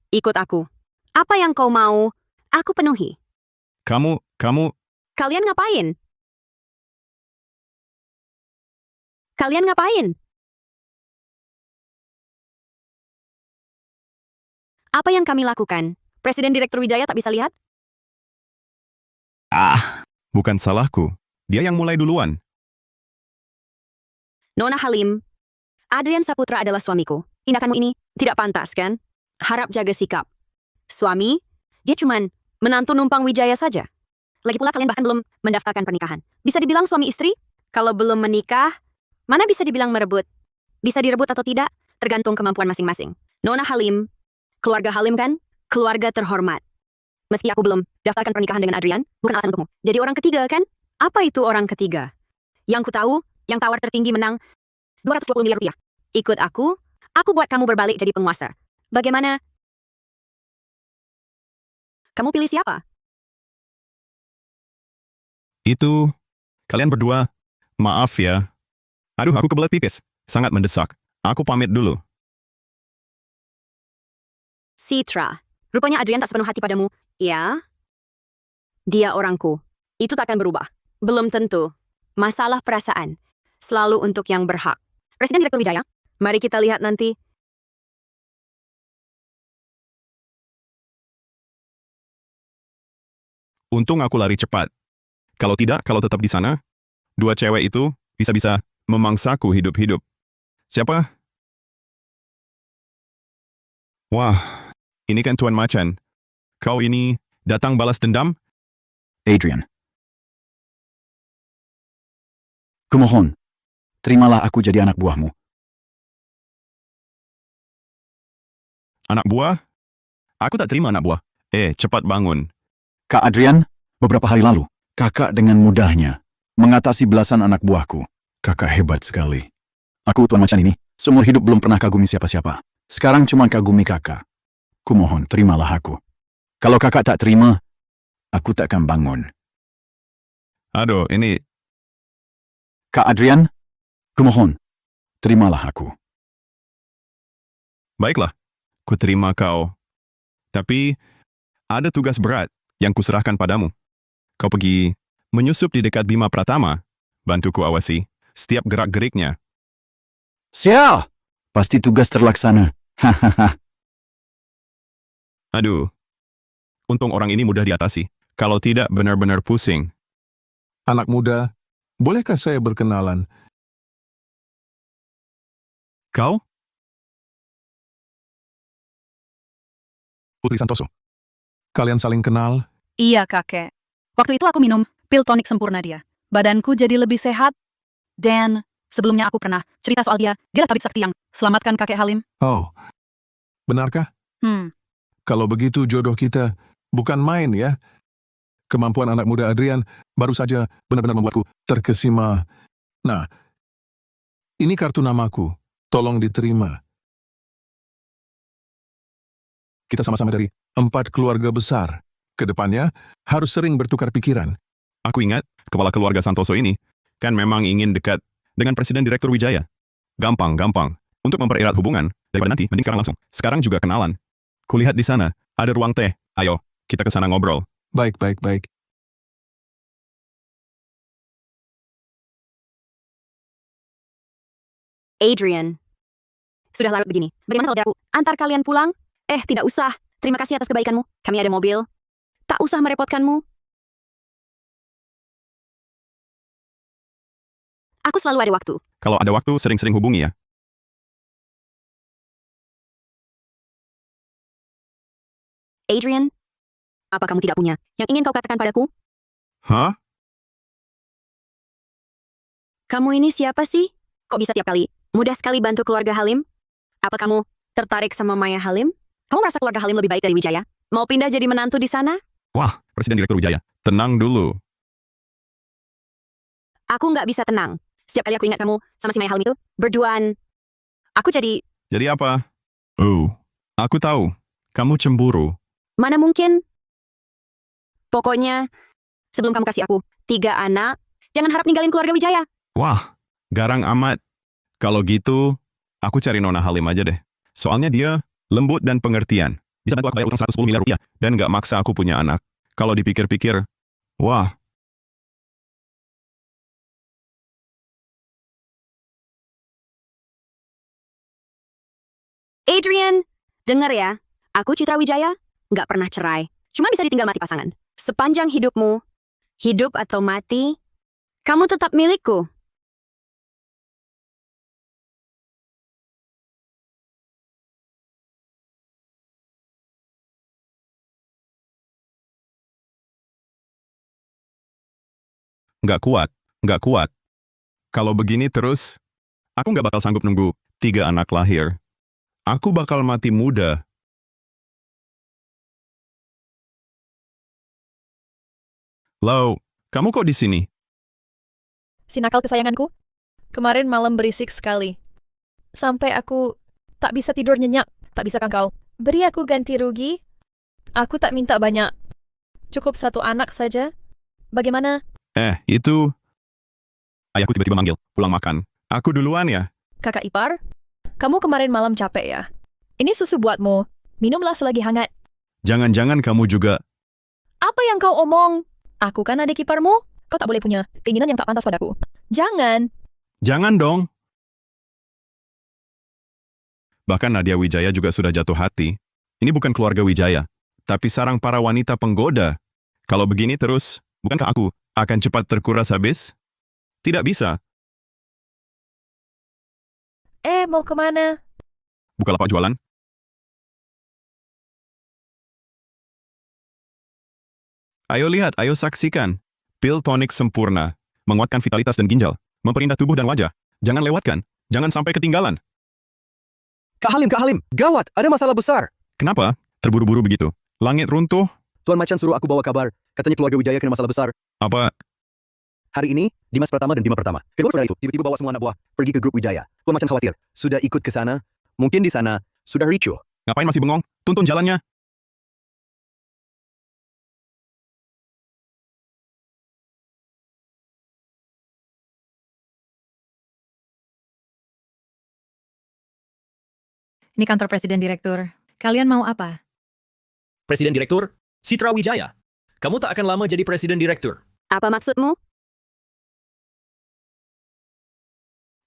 ikut aku. Apa yang kau mau, aku penuhi. Kamu... Kalian ngapain? Kalian ngapain? Apa yang kami lakukan? Presiden Direktur Wijaya tak bisa lihat? Bukan salahku. Dia yang mulai duluan. Nona Halim, Adrian Saputra adalah suamiku. Tindakanmu ini tidak pantas, kan? Harap jaga sikap. Suami, dia cuman menantu numpang Wijaya saja. Lagi pula kalian bahkan belum mendaftarkan pernikahan. Bisa dibilang suami istri? Kalau belum menikah, mana bisa dibilang merebut? Bisa direbut atau tidak, tergantung kemampuan masing-masing. Nona Halim, keluarga Halim kan? Keluarga terhormat. Meski aku belum daftarkan pernikahan dengan Adrian, bukan alasan untukmu. Jadi orang ketiga, kan? Apa itu orang ketiga? Yang ku tahu, yang tawar tertinggi menang 220 miliar rupiah. Ikut aku buat kamu berbalik jadi penguasa. Bagaimana? Kamu pilih siapa? Itu, kalian berdua, maaf ya. Aduh, aku kebelet pipis. Sangat mendesak. Aku pamit dulu. Citra. Rupanya Adrian tak sepenuh hati padamu. Ya? Dia orangku. Itu takkan berubah. Belum tentu. Masalah perasaan. Selalu untuk yang berhak. Presiden Direktur Wijaya, mari kita lihat nanti. Untung aku lari cepat. Kalau tidak, kalau tetap di sana, dua cewek itu bisa-bisa memangsaku hidup-hidup. Siapa? Wah, ini kan Tuan Macan. Kau ini datang balas dendam? Adrian. Kumohon, terimalah aku jadi anak buahmu. Anak buah? Aku tak terima anak buah. Cepat bangun. Kak Adrian, beberapa hari lalu, kakak dengan mudahnya mengatasi belasan anak buahku. Kakak hebat sekali. Aku, Tuan Macan ini, seumur hidup belum pernah kagumi siapa-siapa. Sekarang cuma kagumi kakak. Kumohon, terimalah aku. Kalau kakak tak terima, aku takkan bangun. Aduh, ini... Kak Adrian, kumohon, terimalah aku. Baiklah, ku terima kau. Tapi, ada tugas berat yang kuserahkan padamu. Kau pergi menyusup di dekat Bima Pratama, bantu ku awasi setiap gerak-geriknya. Sial! Pasti tugas terlaksana. Hahaha. Aduh, untung orang ini mudah diatasi. Kalau tidak, benar-benar pusing. Anak muda, bolehkah saya berkenalan? Kau? Putri Santoso. Kalian saling kenal? Iya, kakek. Waktu itu aku minum pil tonik sempurna dia. Badanku jadi lebih sehat. Dan sebelumnya aku pernah cerita soal dia. Dia tabib sakti yang selamatkan kakek Halim. Oh, benarkah? Kalau begitu jodoh kita bukan main ya. Kemampuan anak muda Adrian baru saja benar-benar membuatku terkesima. Nah, ini kartu namaku. Tolong diterima. Kita sama-sama dari 4 keluarga besar. Kedepannya harus sering bertukar pikiran. Aku ingat, kepala keluarga Santoso ini kan memang ingin dekat dengan Presiden Direktur Wijaya. Gampang. Untuk mempererat hubungan, daripada nanti, mending sekarang langsung. Sekarang juga kenalan. Kulihat di sana, ada ruang teh. Ayo, kita ke sana ngobrol. Baik. Adrian. Sudah larut begini. Bagaimana kalau aku antar kalian pulang? Tidak usah. Terima kasih atas kebaikanmu. Kami ada mobil. Tak usah merepotkanmu. Aku selalu ada waktu. Kalau ada waktu, sering-sering hubungi ya. Adrian, apa kamu tidak punya yang ingin kau katakan padaku? Hah? Kamu ini siapa sih? Kok bisa tiap kali mudah sekali bantu keluarga Halim? Apa kamu tertarik sama Maya Halim? Kamu merasa keluarga Halim lebih baik dari Wijaya? Mau pindah jadi menantu di sana? Wah, Presiden Direktur Wijaya. Tenang dulu. Aku nggak bisa tenang. Setiap kali aku ingat kamu sama si Maya Halim itu, berduaan. Aku jadi... Jadi apa? Oh, aku tahu. Kamu cemburu. Mana mungkin? Pokoknya, sebelum kamu kasih aku 3 anak, jangan harap ninggalin keluarga Wijaya. Wah, garang amat. Kalau gitu, aku cari Nona Halim aja deh. Soalnya dia lembut dan pengertian. Bisa bantu aku bayar utang 110 miliar rupiah dan nggak maksa aku punya anak. Kalau dipikir-pikir, wah. Adrian, dengar ya. Aku Citra Wijaya, nggak pernah cerai. Cuma bisa ditinggal mati pasangan. Sepanjang hidupmu, hidup atau mati, kamu tetap milikku. Nggak kuat, nggak kuat. Kalau begini terus, aku nggak bakal sanggup nunggu 3 anak lahir. Aku bakal mati muda. Lau, kamu kok di sini? Si nakal kesayanganku. Kemarin malam berisik sekali. Sampai aku tak bisa tidur nyenyak. Tak bisakah kau beri aku ganti rugi? Aku tak minta banyak. Cukup 1 anak saja. Bagaimana? Itu... Ayahku tiba-tiba manggil, pulang makan. Aku duluan ya. Kakak ipar? Kamu kemarin malam capek ya? Ini susu buatmu. Minumlah selagi hangat. Jangan-jangan kamu juga... Apa yang kau omong? Aku kan adik iparmu. Kau tak boleh punya keinginan yang tak pantas padaku. Jangan. Jangan dong. Bahkan Nadia Wijaya juga sudah jatuh hati. Ini bukan keluarga Wijaya, tapi sarang para wanita penggoda. Kalau begini terus, bukankah aku akan cepat terkuras habis? Tidak bisa. Mau kemana? Bukalapak jualan. Ayo lihat, ayo saksikan. Pil tonik sempurna. Menguatkan vitalitas dan ginjal. Memperindah tubuh dan wajah. Jangan lewatkan. Jangan sampai ketinggalan. Kak Halim, gawat, ada masalah besar. Kenapa? Terburu-buru begitu. Langit runtuh. Tuan Macan suruh aku bawa kabar. Katanya keluarga Wijaya kena masalah besar. Apa? Hari ini, Dimas Pratama dan Bima Pertama. Kedua saudara itu tiba-tiba bawa semua anak buah pergi ke grup Wijaya. Tuan Macan khawatir. Sudah ikut ke sana. Mungkin di sana sudah ricuh. Ngapain masih bengong? Tuntun jalannya. Ini kantor Presiden Direktur. Kalian mau apa? Presiden Direktur, Citra Wijaya. Kamu tak akan lama jadi Presiden Direktur. Apa maksudmu?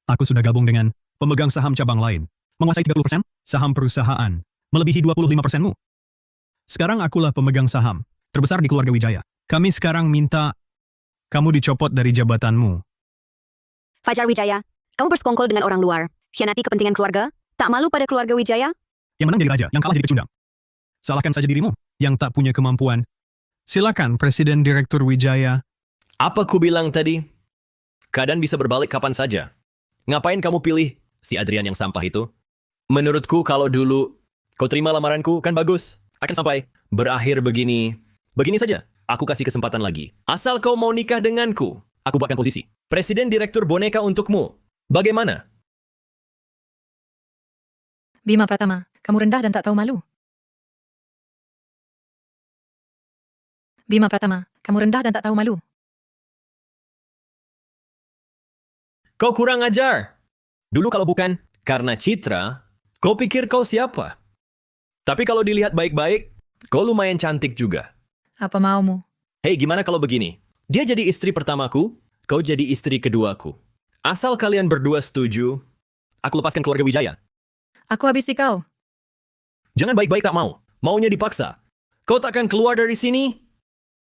Aku sudah gabung dengan pemegang saham cabang lain. Menguasai 30% saham perusahaan. Melebihi 25%-mu. Sekarang akulah pemegang saham terbesar di keluarga Wijaya. Kami sekarang minta kamu dicopot dari jabatanmu. Fajar Wijaya, kamu bersekongkol dengan orang luar. Khianati kepentingan keluarga? Tak malu pada keluarga Wijaya? Yang menang jadi raja, yang kalah jadi pecundang. Salahkan saja dirimu yang tak punya kemampuan. Silakan Presiden Direktur Wijaya. Apa ku bilang tadi? Keadaan bisa berbalik kapan saja. Ngapain kamu pilih si Adrian yang sampah itu? Menurutku kalau dulu kau terima lamaranku kan bagus. Akan sampai berakhir begini. Begini saja, aku kasih kesempatan lagi. Asal kau mau nikah denganku, aku buatkan posisi Presiden Direktur boneka untukmu. Bagaimana? Bima Pratama, kamu rendah dan tak tahu malu. Bima Pratama, kamu rendah dan tak tahu malu. Kau kurang ajar. Dulu kalau bukan karena Citra, kau pikir kau siapa? Tapi kalau dilihat baik-baik, kau lumayan cantik juga. Apa maumu? Hei, gimana kalau begini? Dia jadi istri pertamaku, kau jadi istri keduaku. Asal kalian berdua setuju, aku lepaskan keluarga Wijaya. Aku habisi kau. Jangan baik-baik tak mau. Maunya dipaksa. Kau takkan keluar dari sini?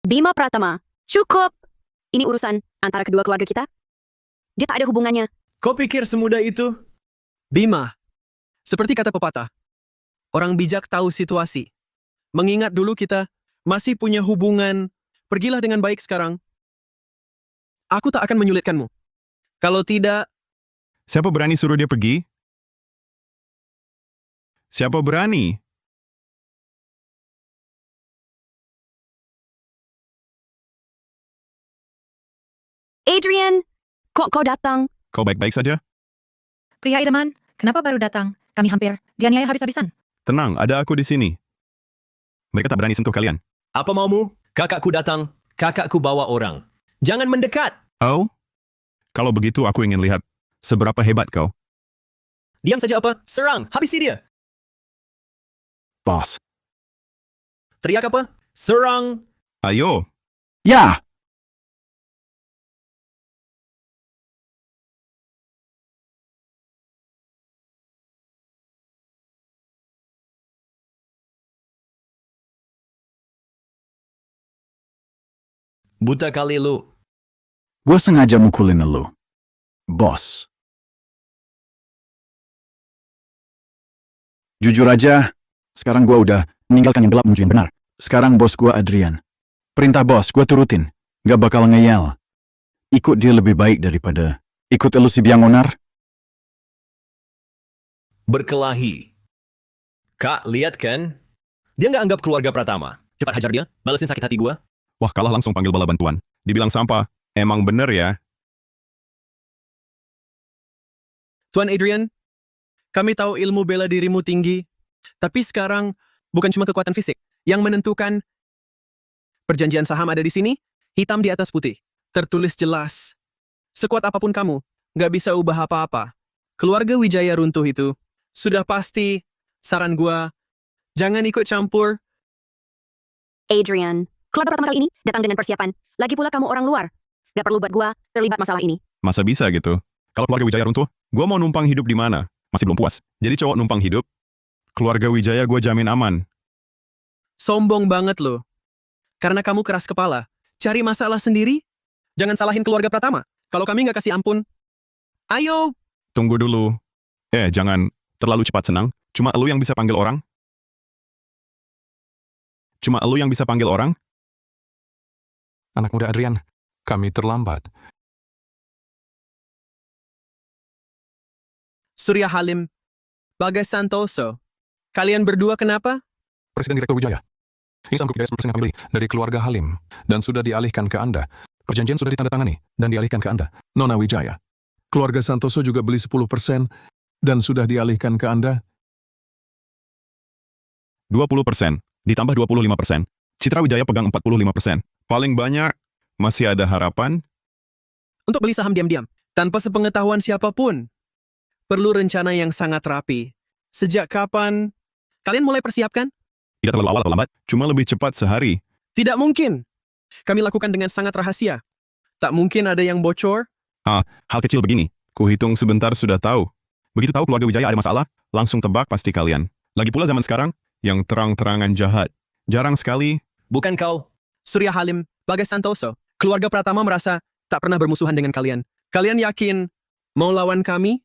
Bima Pratama, cukup. Ini urusan antara kedua keluarga kita. Dia tak ada hubungannya. Kau pikir semudah itu? Bima, seperti kata pepatah, orang bijak tahu situasi. Mengingat dulu kita masih punya hubungan, pergilah dengan baik sekarang. Aku tak akan menyulitkanmu. Kalau tidak... Siapa berani suruh dia pergi? Siapa berani? Adrian, kok kau datang? Kau baik-baik saja? Pria idaman, kenapa baru datang? Kami hampir dianiaya habis-habisan. Tenang, ada aku di sini. Mereka tak berani sentuh kalian. Apa maumu? Kakakku datang. Kakakku bawa orang. Jangan mendekat. Oh? Kalau begitu aku ingin lihat seberapa hebat kau. Diam saja apa? Serang. Habisi dia. Bos. Teriak apa? Serang. Ayo. Ya! Buta kali lu. Gue sengaja mukulin lu. Bos. Jujur aja, sekarang gue udah meninggalkan yang gelap menuju yang benar. Sekarang bos gue Adrian. Perintah bos, gue turutin. Gak bakal ngeyel. ikut dia lebih baik daripada ikut elu si biang onar. Berkelahi. Kak, lihat kan? Dia nggak anggap keluarga Pratama. Cepat hajar dia, balesin sakit hati gua. Wah, kalah langsung panggil bala bantuan. Dibilang sampah. Emang bener ya? Tuan Adrian, kami tahu ilmu bela dirimu tinggi, tapi sekarang bukan cuma kekuatan fisik yang menentukan. Perjanjian saham ada di sini, hitam di atas putih. Tertulis jelas. Sekuat apapun kamu, nggak bisa ubah apa-apa. Keluarga Wijaya runtuh itu. Sudah pasti, saran gua, jangan ikut campur. Adrian, keluarga pertama kali ini datang dengan persiapan. Lagi pula kamu orang luar. Gak perlu buat gua terlibat masalah ini. Masa bisa gitu? Kalau keluarga Wijaya runtuh, gua mau numpang hidup di mana? Masih belum puas. Jadi cowok numpang hidup, keluarga Wijaya gua jamin aman. Sombong banget lo. Karena kamu keras kepala. Cari masalah sendiri. Jangan salahin keluarga Pratama. Kalau kami nggak kasih ampun. Ayo. Tunggu dulu. Jangan terlalu cepat senang. Cuma elu yang bisa panggil orang? Cuma elu yang bisa panggil orang? Anak muda Adrian, kami terlambat. Surya Halim, Bagas Santoso. Kalian berdua kenapa? Presiden Direktur Wijaya. Ini sanggup biaya 10% yang kami beli dari keluarga Halim dan sudah dialihkan ke Anda. Perjanjian sudah ditandatangani dan dialihkan ke Anda. Nona Wijaya. Keluarga Santoso juga beli 10% dan sudah dialihkan ke Anda. 20%, ditambah 25%. Citra Wijaya pegang 45%. Paling banyak, masih ada harapan? Untuk beli saham diam-diam, tanpa sepengetahuan siapapun. Perlu rencana yang sangat rapi. Sejak kapan kalian mulai persiapkan? Tidak terlalu awal atau lambat, cuma lebih cepat sehari. Tidak mungkin. Kami lakukan dengan sangat rahasia. Tak mungkin ada yang bocor. Hal kecil begini, kuhitung sebentar sudah tahu. Begitu tahu keluarga Wijaya ada masalah, langsung tebak pasti kalian. Lagi pula zaman sekarang, yang terang-terangan jahat. Jarang sekali. Bukan kau. Surya Halim, Bagas Santoso. Keluarga Pratama merasa tak pernah bermusuhan dengan kalian. Kalian yakin mau lawan kami?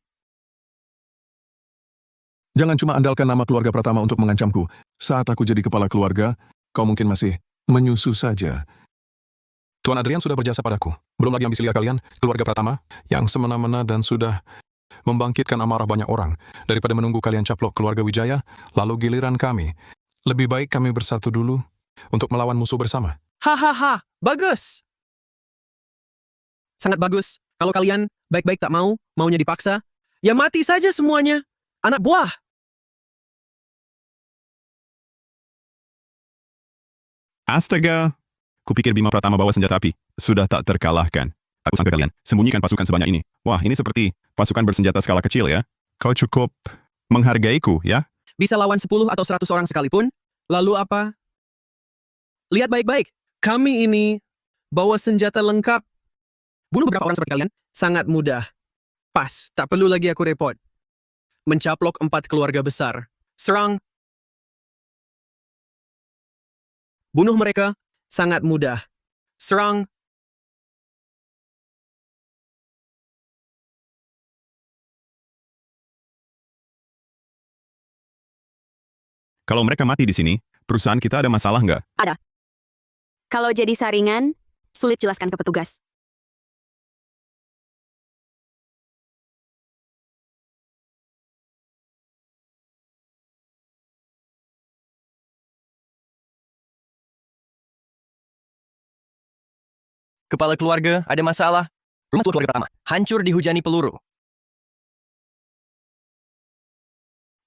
Jangan cuma andalkan nama keluarga Pratama untuk mengancamku. Saat aku jadi kepala keluarga, kau mungkin masih menyusu saja. Tuan Adrian sudah berjasa padaku. Belum lagi ambisi liar kalian, keluarga Pratama, yang semena-mena dan sudah membangkitkan amarah banyak orang. Daripada menunggu kalian caplok keluarga Wijaya, lalu giliran kami. Lebih baik kami bersatu dulu untuk melawan musuh bersama. Hahaha, bagus. Sangat bagus. Kalau kalian baik-baik tak mau, maunya dipaksa, ya mati saja semuanya. Anak buah. Astaga! Kupikir Bima Pratama bawa senjata api. Sudah tak terkalahkan. Aku sangka kalian sembunyikan pasukan sebanyak ini. Wah, ini seperti pasukan bersenjata skala kecil ya. Kau cukup menghargaiku, ya? Bisa lawan 10 atau 100 orang sekalipun. Lalu apa? Lihat baik-baik. Kami ini bawa senjata lengkap. Bunuh beberapa orang seperti kalian. Sangat mudah. Pas, tak perlu lagi aku repot. Mencaplok 4 keluarga besar. Serang. Bunuh mereka. Sangat mudah. Serang. Kalau mereka mati di sini, perusahaan kita ada masalah nggak? Ada. Kalau jadi saringan, sulit jelaskan ke petugas. Kepala keluarga, ada masalah. Rumah tua keluarga pertama, hancur dihujani peluru.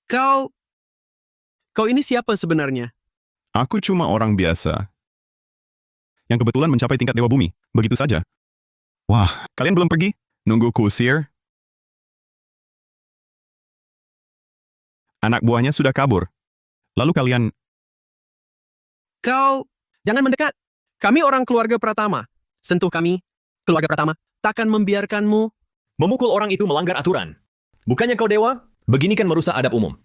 Kau ini siapa sebenarnya? Aku cuma orang biasa. Yang kebetulan mencapai tingkat Dewa Bumi. Begitu saja. Wah, kalian belum pergi? Nunggu kusir? Anak buahnya sudah kabur. Lalu kalian... Jangan mendekat. Kami orang keluarga Pratama. Sentuh kami, keluarga Pratama, takkan membiarkanmu. Memukul orang itu melanggar aturan. Bukannya kau dewa? Begini kan merusak adab umum.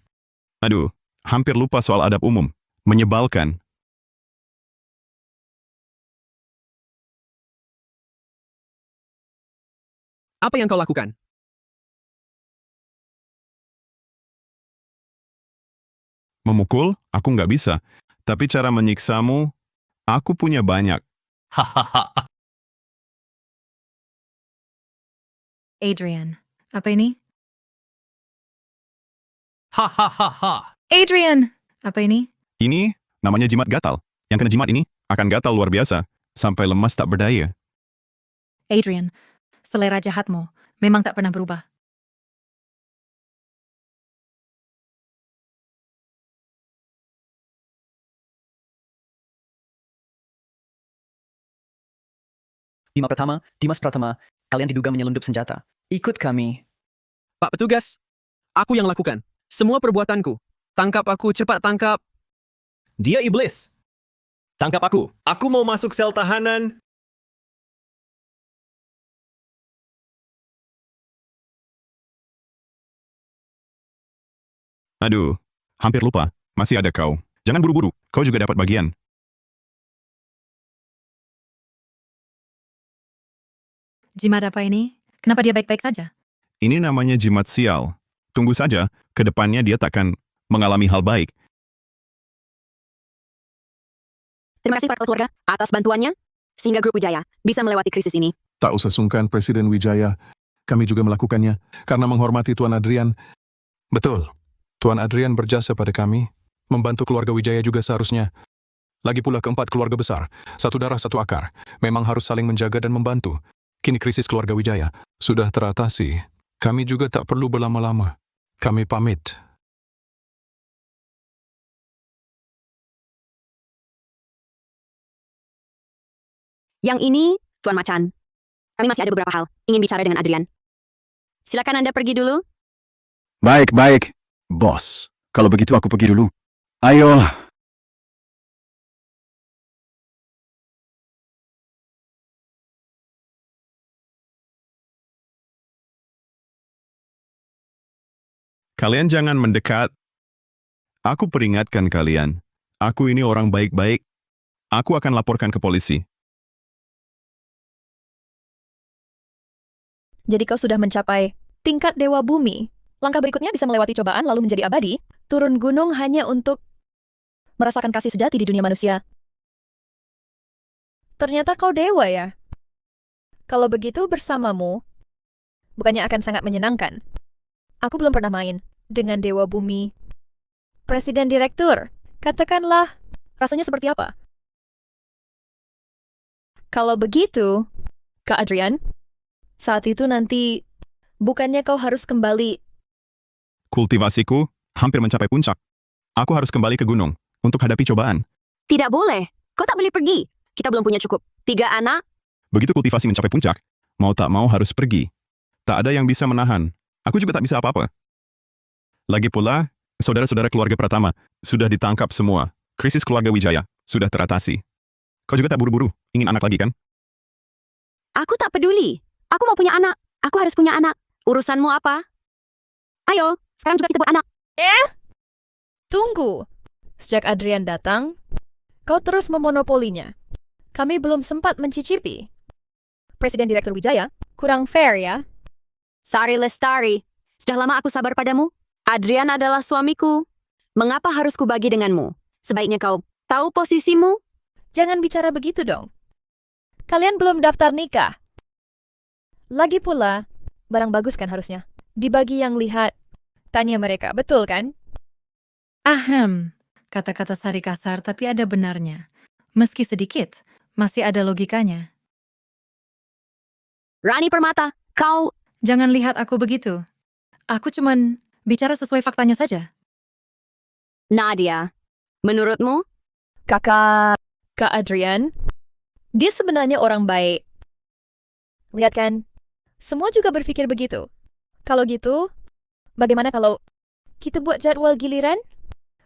Aduh, hampir lupa soal adab umum. Menyebalkan. Apa yang kau lakukan? Memukul, aku nggak bisa. Tapi cara menyiksamu, aku punya banyak. Hahaha. Adrian. Apa ini? Hahaha. Adrian! Apa ini? Ini namanya jimat gatal. Yang kena jimat ini akan gatal luar biasa, sampai lemas tak berdaya. Adrian, selera jahatmu memang tak pernah berubah. Dimas Pratama, kalian diduga menyelundup senjata. Ikut kami. Pak petugas, aku yang lakukan. Semua perbuatanku. Tangkap aku, cepat tangkap. Dia iblis. Tangkap aku. Aku mau masuk sel tahanan. Aduh, hampir lupa. Masih ada kau. Jangan buru-buru, kau juga dapat bagian. Jimat apa ini? Kenapa dia baik-baik saja? Ini namanya jimat sial. Tunggu saja, ke depannya dia takkan mengalami hal baik. Terima kasih para keluarga atas bantuannya, sehingga Grup Wijaya bisa melewati krisis ini. Tak usah sungkan Presiden Wijaya. Kami juga melakukannya karena menghormati Tuan Adrian. Betul. Tuan Adrian berjasa pada kami. Membantu keluarga Wijaya juga seharusnya. Lagi pula keempat keluarga besar. Satu darah, satu akar. Memang harus saling menjaga dan membantu. Kini krisis keluarga Wijaya sudah teratasi. Kami juga tak perlu berlama-lama. Kami pamit. Yang ini, Tuan Macan. Kami masih ada beberapa hal ingin bicara dengan Adrian. Silakan Anda pergi dulu. Baik. Bos, kalau begitu aku pergi dulu. Ayolah. Kalian jangan mendekat. Aku peringatkan kalian. Aku ini orang baik-baik. Aku akan laporkan ke polisi. Jadi kau sudah mencapai tingkat Dewa Bumi. Langkah berikutnya bisa melewati cobaan lalu menjadi abadi, turun gunung hanya untuk merasakan kasih sejati di dunia manusia. Ternyata kau dewa ya? Kalau begitu bersamamu, bukannya akan sangat menyenangkan. Aku belum pernah main dengan Dewa Bumi. Presiden Direktur, katakanlah, rasanya seperti apa? Kalau begitu, Kak Adrian, saat itu nanti, bukannya kau harus kembali. Kultivasiku hampir mencapai puncak. Aku harus kembali ke gunung untuk hadapi cobaan. Tidak boleh. Kau tak boleh pergi. Kita belum punya cukup 3 anak. Begitu kultivasi mencapai puncak, mau tak mau harus pergi. Tak ada yang bisa menahan. Aku juga tak bisa apa-apa. Lagi pula, saudara-saudara keluarga Pratama sudah ditangkap semua. Krisis keluarga Wijaya sudah teratasi. Kau juga tak buru-buru, ingin anak lagi kan? Aku tak peduli. Aku mau punya anak. Aku harus punya anak. Urusanmu apa? Ayo, sekarang juga kita buat anak. Tunggu. Sejak Adrian datang, kau terus memonopolinya. Kami belum sempat mencicipi. Presiden Direktur Wijaya, kurang fair ya? Sari Lestari, sudah lama aku sabar padamu. Adrian adalah suamiku. Mengapa harus kubagi denganmu? Sebaiknya kau tahu posisimu. Jangan bicara begitu dong. Kalian belum daftar nikah. Lagi pula, barang bagus kan harusnya. Dibagi yang lihat. Tanya mereka, betul kan? Ahem. Kata-kata Sari kasar tapi ada benarnya. Meski sedikit, masih ada logikanya. Rani Permata, kau... Jangan lihat aku begitu. Aku cuman bicara sesuai faktanya saja. Nadia, menurutmu? Kak Adrian, dia sebenarnya orang baik. Lihat kan, semua juga berpikir begitu. Kalau gitu, bagaimana kalau kita buat jadwal giliran?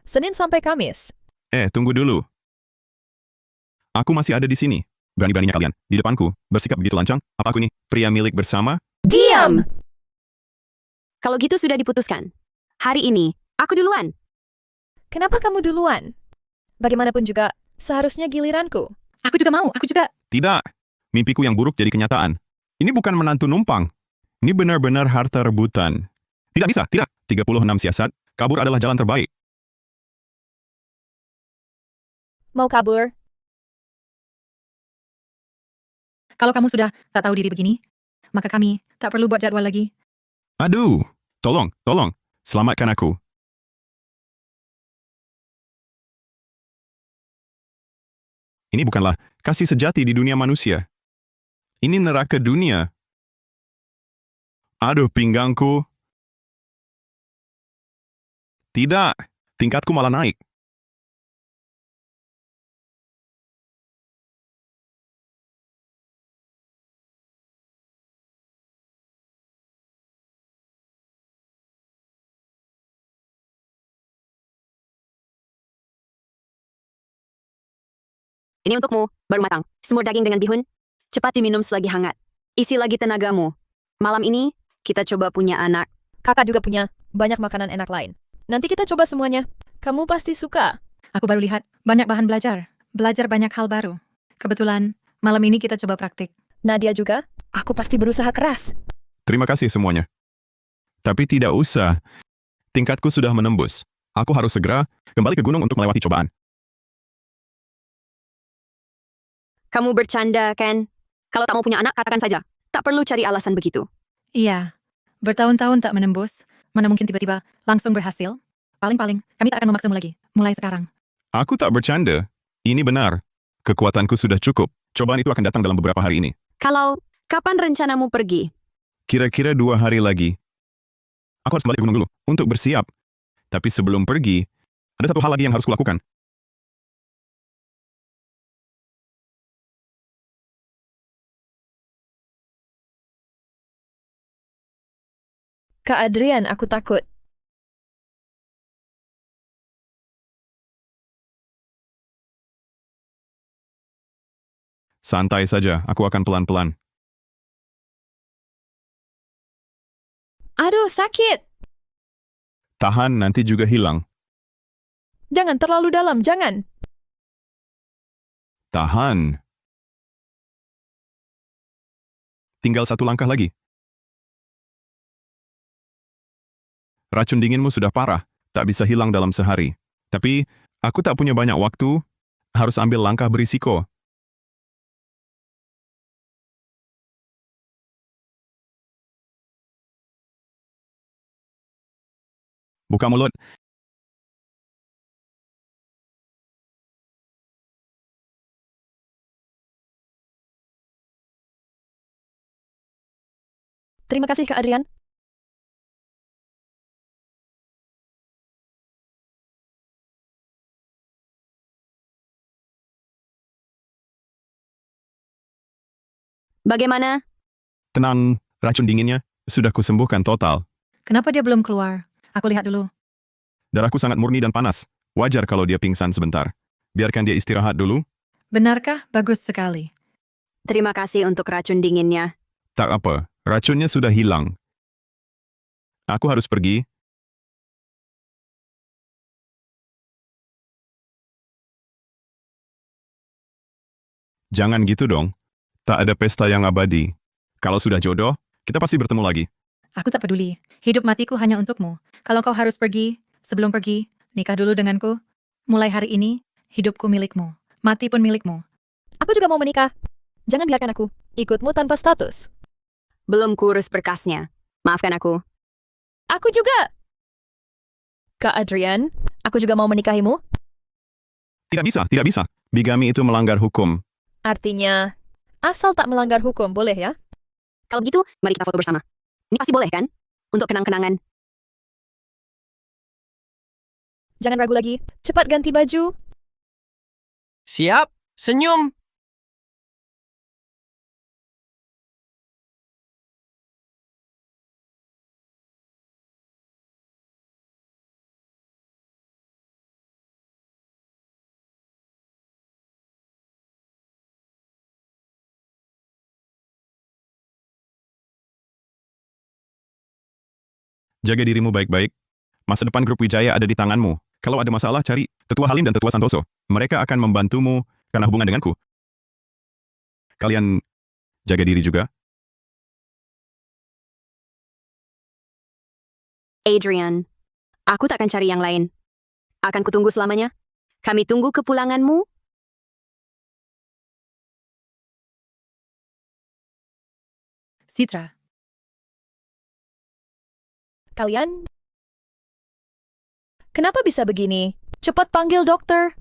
Senin sampai Kamis. Tunggu dulu. Aku masih ada di sini. Berani-beraninya kalian, di depanku, bersikap begitu lancang. Apa aku ini, pria milik bersama? Diam! Kalau gitu sudah diputuskan. Hari ini, aku duluan. Kenapa kamu duluan? Bagaimanapun juga, seharusnya giliranku. Aku juga mau, aku juga. Tidak. Mimpiku yang buruk jadi kenyataan. Ini bukan menantu numpang. Ini benar-benar harta rebutan. Tidak bisa, tidak. 36 siasat, kabur adalah jalan terbaik. Mau kabur? Kalau kamu sudah tak tahu diri begini, maka kami Tak perlu buat jadwal lagi. Aduh, tolong, selamatkan aku. Ini bukanlah kasih sejati di dunia manusia. Ini neraka dunia. Aduh, pinggangku. Tidak, tingkatku malah naik. Ini untukmu, baru matang. Semur daging dengan bihun. Cepat diminum selagi hangat. Isi lagi tenagamu. Malam ini, kita coba punya anak. Kakak juga punya banyak makanan enak lain. Nanti kita coba semuanya. Kamu pasti suka. Aku baru lihat banyak bahan belajar. Belajar banyak hal baru. Kebetulan, malam ini kita coba praktik. Nadia juga. Aku pasti berusaha keras. Terima kasih semuanya. Tapi tidak usah. Tingkatku sudah menembus. Aku harus segera kembali ke gunung untuk melewati cobaan. Kamu bercanda, kan? Kalau tak mau punya anak, katakan saja. Tak perlu cari alasan begitu. Iya, bertahun-tahun tak menembus. Mana mungkin tiba-tiba langsung berhasil? Paling-paling, kami tak akan memaksamu lagi. Mulai sekarang. Aku tak bercanda. Ini benar. Kekuatanku sudah cukup. Cobaan itu akan datang dalam beberapa hari ini. Kalau, kapan rencanamu pergi? Kira-kira 2 hari lagi. Aku harus kembali ke gunung dulu untuk bersiap. Tapi sebelum pergi, ada satu hal lagi yang harus kulakukan. Kak Adrian, aku takut. Santai saja, aku akan pelan-pelan. Aduh, sakit. Tahan, nanti juga hilang. Jangan terlalu dalam, jangan. Tahan. Tinggal 1 langkah lagi. Racun dinginmu sudah parah, tak bisa hilang dalam sehari. Tapi, aku tak punya banyak waktu, harus ambil langkah berisiko. Buka mulut. Terima kasih, Kak Adrian. Bagaimana? Tenang, racun dinginnya sudah kusembuhkan total. Kenapa dia belum keluar? Aku lihat dulu. Darahku sangat murni dan panas. Wajar kalau dia pingsan sebentar. Biarkan dia istirahat dulu. Benarkah? Bagus sekali. Terima kasih untuk racun dinginnya. Tak apa, racunnya sudah hilang. Aku harus pergi. Jangan gitu dong. Tak ada pesta yang abadi. Kalau sudah jodoh, kita pasti bertemu lagi. Aku tak peduli. Hidup matiku hanya untukmu. Kalau kau harus pergi, sebelum pergi, nikah dulu denganku. Mulai hari ini, hidupku milikmu. Mati pun milikmu. Aku juga mau menikah. Jangan biarkan aku ikutmu tanpa status. Belum kurus berkasnya. Maafkan aku. Aku juga. Kak Adrian, aku juga mau menikahimu. Tidak bisa, tidak bisa. Bigami itu melanggar hukum. Artinya, asal tak melanggar hukum, boleh ya? Kalau begitu, mari kita foto bersama. Ini pasti boleh, kan? Untuk kenang-kenangan. Jangan ragu lagi. Cepat ganti baju. Siap, senyum. Jaga dirimu baik-baik. Masa depan grup Wijaya ada di tanganmu. Kalau ada masalah, cari Tetua Halim dan Tetua Santoso. Mereka akan membantumu karena hubungan denganku. Kalian jaga diri juga. Adrian, aku tak akan cari yang lain. Akan kutunggu selamanya. Kami tunggu kepulanganmu. Citra, Kalian? Kenapa bisa begini? Cepat panggil dokter.